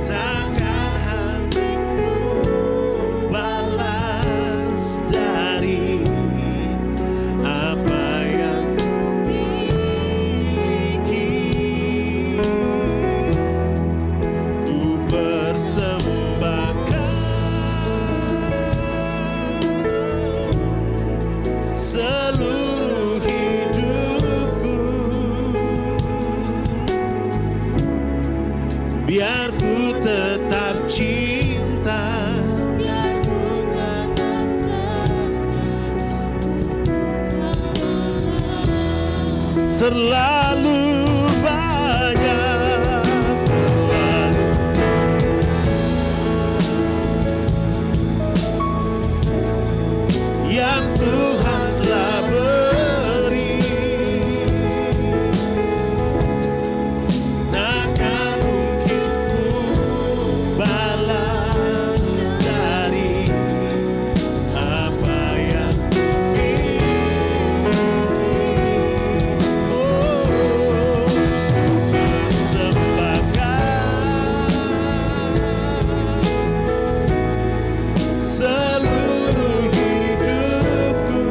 takkan hatiku balas dari apa yang kumiliki. Ku persembahkan seluruh hidupku, biar ku tetap cinta, Biar ku tetap setia untuk selamanya. terlalu banyak, yang Tuhan telah beri, takkan mungkin ku balas dari apa yang persembahkan seluruh hidupku,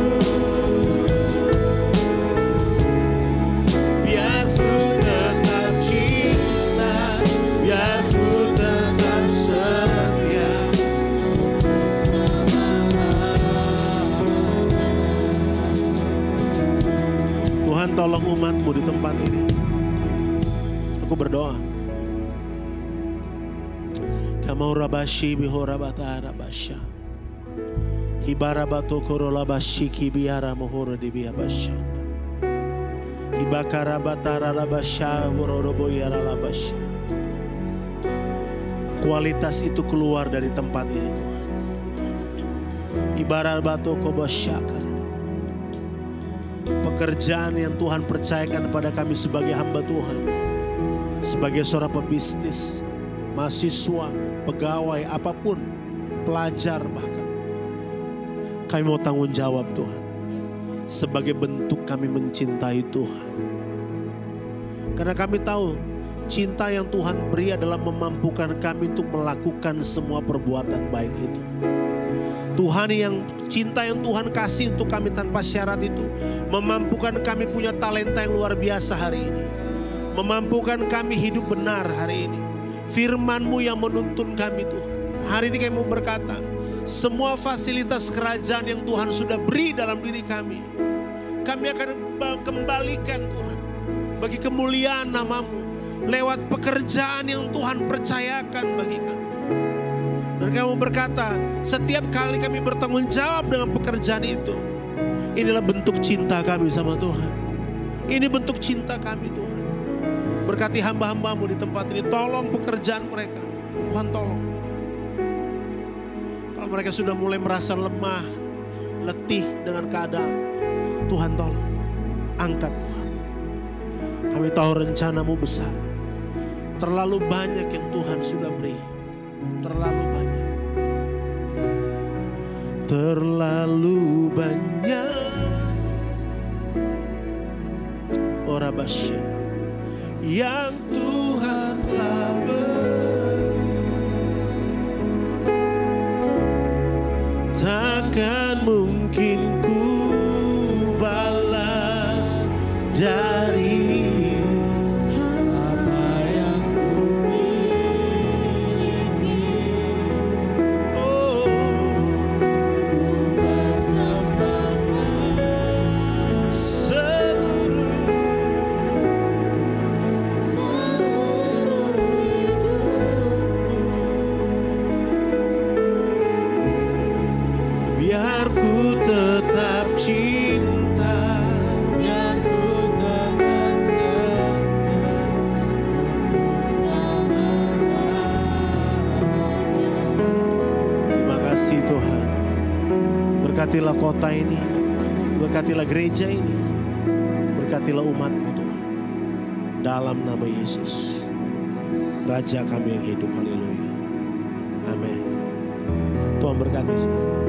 biar ku tetap cinta, biar ku tetap setia. Tuhan, tolong umat-Mu di tempat ini. Aku berdoa. Kamaurabashi bihorabata rabasha. Hibarabato korolabashi kibiara mohoro dibiabasha. Hibakarabata rabasha worodoboyara labasha. Kualitas itu keluar dari tempat ini, Tuhan. Ibarabato kobasyaka. Pekerjaan yang Tuhan percayakan kepada kami sebagai hamba Tuhan, sebagai seorang pebisnis, mahasiswa, pegawai, apapun, pelajar bahkan, kami mau tanggung jawab Tuhan, sebagai bentuk kami mencintai Tuhan. Karena kami tahu cinta yang Tuhan beri adalah memampukan kami untuk melakukan semua perbuatan baik itu. Cinta yang Tuhan kasih untuk kami tanpa syarat itu memampukan kami punya talenta yang luar biasa hari ini. Memampukan kami hidup benar hari ini. Firman-Mu yang menuntun kami, Tuhan. Hari ini kami mau berkata, semua fasilitas kerajaan yang Tuhan sudah beri dalam diri kami akan kembalikan Tuhan bagi kemuliaan nama-Mu lewat pekerjaan yang Tuhan percayakan bagi kami. Dan kamu berkata, setiap kali kami bertanggung jawab dengan pekerjaan itu, inilah bentuk cinta kami sama Tuhan. Ini bentuk cinta kami, Tuhan. Berkati hamba-hamba-Mu di tempat ini, tolong pekerjaan mereka. Tuhan tolong. Kalau mereka sudah mulai merasa lemah, letih dengan keadaan, Tuhan tolong. Angkat Tuhan. Kami tahu rencana-Mu besar. Terlalu banyak yang Tuhan sudah beri. Terlalu banyak. Terlalu banyak. Orabasya yang Tuhan telah beri, takkan mungkin ku balas dari Apa yang ku miliki, oh, ku persembahkan seluruh Berkatilah kota ini, berkatilah gereja ini, berkatilah umat-Mu Tuhan. Dalam nama Yesus, Raja kami yang hidup, haleluya. Amin. Tuhan berkati saudara.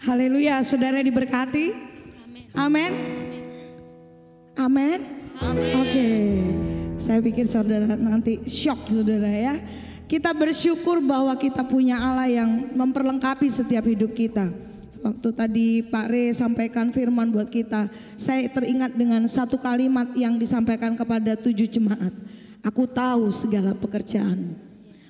Haleluya, saudara diberkati. Amin. Amin. Oke, saya pikir saudara nanti shock saudara ya. Kita bersyukur bahwa kita punya Allah yang memperlengkapi setiap hidup kita. Waktu tadi Pak Re sampaikan firman buat kita, saya teringat dengan satu kalimat yang disampaikan kepada 7 jemaat. Aku tahu segala pekerjaan.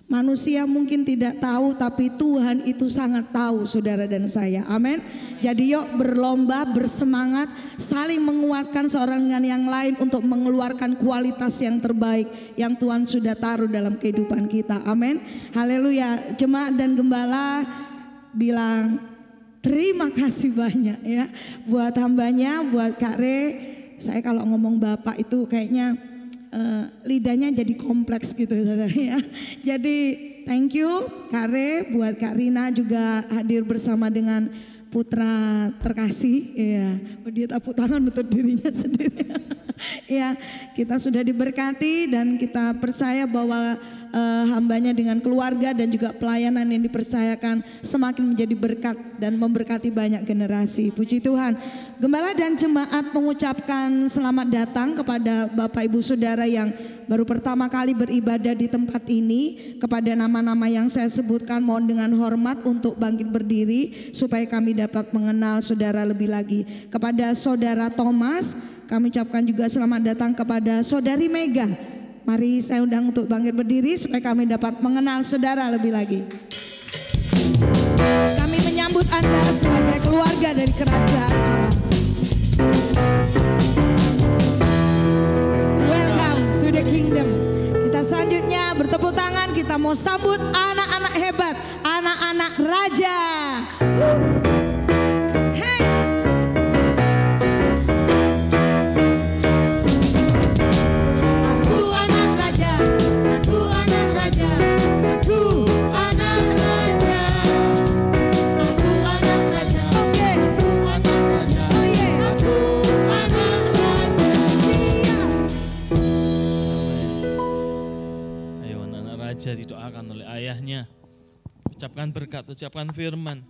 Manusia mungkin tidak tahu, tapi Tuhan itu sangat tahu saudara dan saya. Amin. Jadi yuk berlomba, bersemangat, saling menguatkan seorang dengan yang lain untuk mengeluarkan kualitas yang terbaik yang Tuhan sudah taruh dalam kehidupan kita. Amin. Haleluya. Jemaat dan gembala bilang terima kasih banyak ya buat hambanya, buat Kak Re. Saya kalau ngomong Bapak itu kayaknya lidahnya jadi kompleks gitu saudara ya. Jadi thank you Kare, buat Kak Rina juga hadir bersama dengan putra terkasih ya. Oh, dia tepuk tangan untuk dirinya sendiri. Ya, kita sudah diberkati dan kita percaya bahwa hambanya dengan keluarga dan juga pelayanan yang dipercayakan semakin menjadi berkat dan memberkati banyak generasi. Puji Tuhan. Gembala dan jemaat mengucapkan selamat datang kepada Bapak Ibu Saudara yang baru pertama kali beribadah di tempat ini. Kepada nama-nama yang saya sebutkan mohon dengan hormat untuk bangkit berdiri supaya kami dapat mengenal saudara lebih lagi. Kepada Saudara Thomas kami ucapkan juga selamat datang. Kepada Saudari Mega, mari saya undang untuk bangkit berdiri supaya kami dapat mengenal saudara lebih lagi. Kami menyambut Anda sebagai keluarga dari kerajaan Allah. Welcome to the kingdom. Kita selanjutnya bertepuk tangan, kita mau sambut anak-anak hebat, anak-anak raja. Hey. Didoakan oleh ayahnya, ucapkan berkat, ucapkan firman,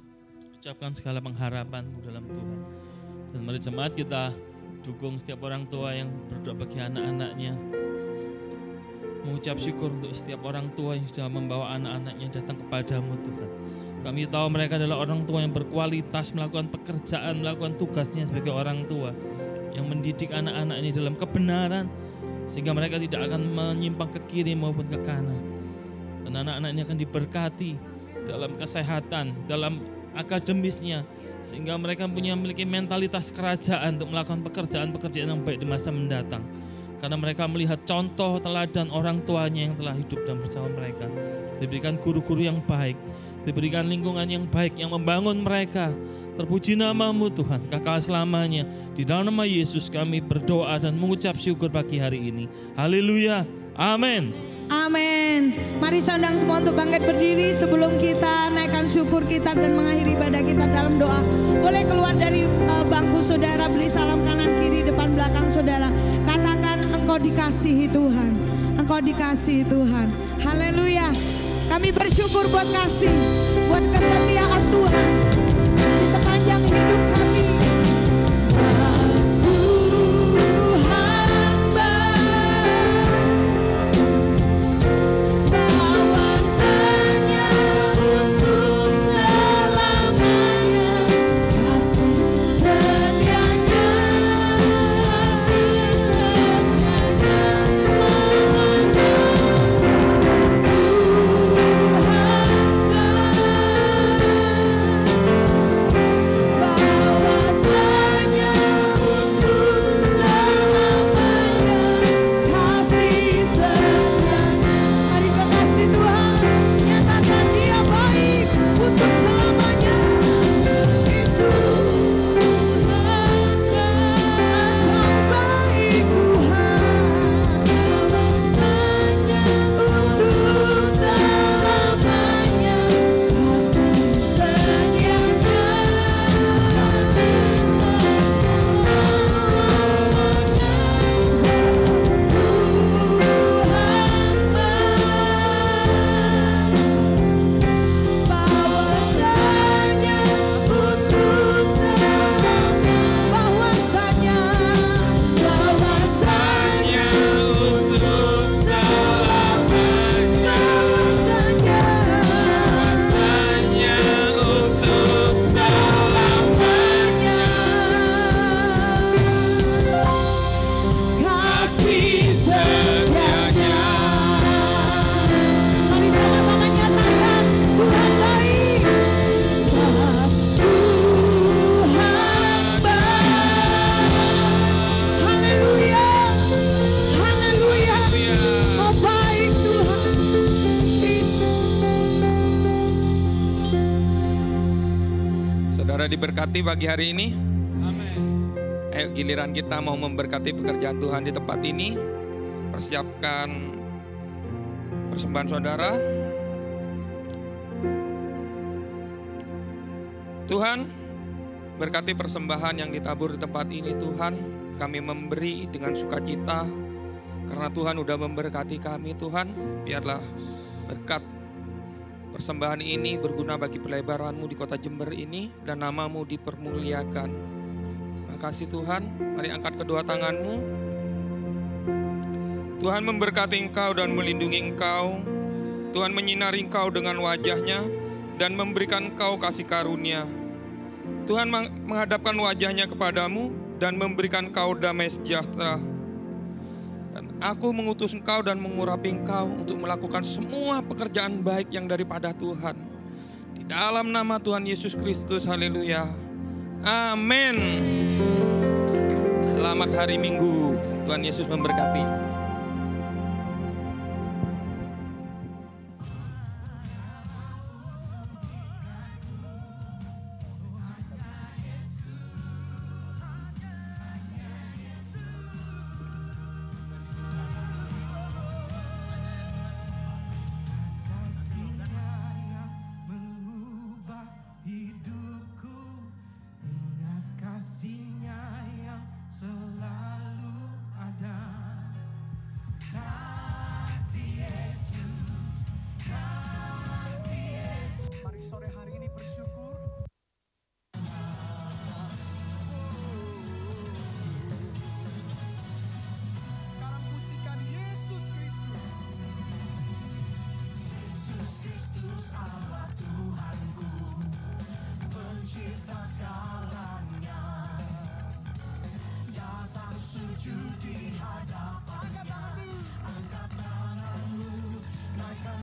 ucapkan segala pengharapanmu dalam Tuhan. Dan mari jemaat kita dukung setiap orang tua yang berdoa bagi anak-anaknya, mengucap syukur untuk setiap orang tua yang sudah membawa anak-anaknya datang kepadamu Tuhan. Kami tahu mereka adalah orang tua yang berkualitas, melakukan pekerjaan, melakukan tugasnya sebagai orang tua yang mendidik anak-anak ini dalam kebenaran sehingga mereka tidak akan menyimpang ke kiri maupun ke kanan. Dan anak-anak ini akan diberkati dalam kesehatan, dalam akademisnya, sehingga mereka memiliki mentalitas kerajaan untuk melakukan pekerjaan-pekerjaan yang baik di masa mendatang. Karena mereka melihat contoh teladan orang tuanya yang telah hidup dan bersama mereka. Diberikan guru-guru yang baik, diberikan lingkungan yang baik yang membangun mereka. Terpuji namamu Tuhan, kekal selamanya. Di dalam nama Yesus kami berdoa dan mengucap syukur pagi hari ini. Haleluya, amin. Amin. Mari saya undang semua untuk bangkit berdiri sebelum kita naikkan syukur kita dan mengakhiri ibadah kita dalam doa. Boleh keluar dari bangku saudara, beri salam kanan kiri depan belakang saudara. Katakan engkau dikasihi Tuhan. Engkau dikasihi Tuhan. Haleluya. Kami bersyukur buat kasih, buat kesetiaan Tuhan di sepanjang hidup kami. Diberkati pagi hari ini. Amin. Ayo giliran kita mau memberkati pekerjaan Tuhan di tempat ini. mempersiapkan persembahan saudara. Tuhan, berkati persembahan yang ditabur di tempat ini Tuhan. Kami memberi dengan sukacita karena Tuhan udah memberkati kami Tuhan. Biarlah berkat persembahan ini berguna bagi pelebaran-Mu di kota Jember ini dan nama-Mu dipermuliakan. Makasih Tuhan, mari angkat kedua tangan-Mu. Tuhan memberkati Engkau dan melindungi Engkau. Tuhan menyinari Engkau dengan wajah-Nya dan memberikan Engkau kasih karunia. Tuhan menghadapkan wajah-Nya kepadamu dan memberikan Engkau damai sejahtera. Dan aku mengutus Engkau dan mengurapi Engkau untuk melakukan semua pekerjaan baik yang daripada Tuhan. Di dalam nama Tuhan Yesus Kristus, haleluya. Amin. Selamat hari Minggu. Tuhan Yesus memberkati.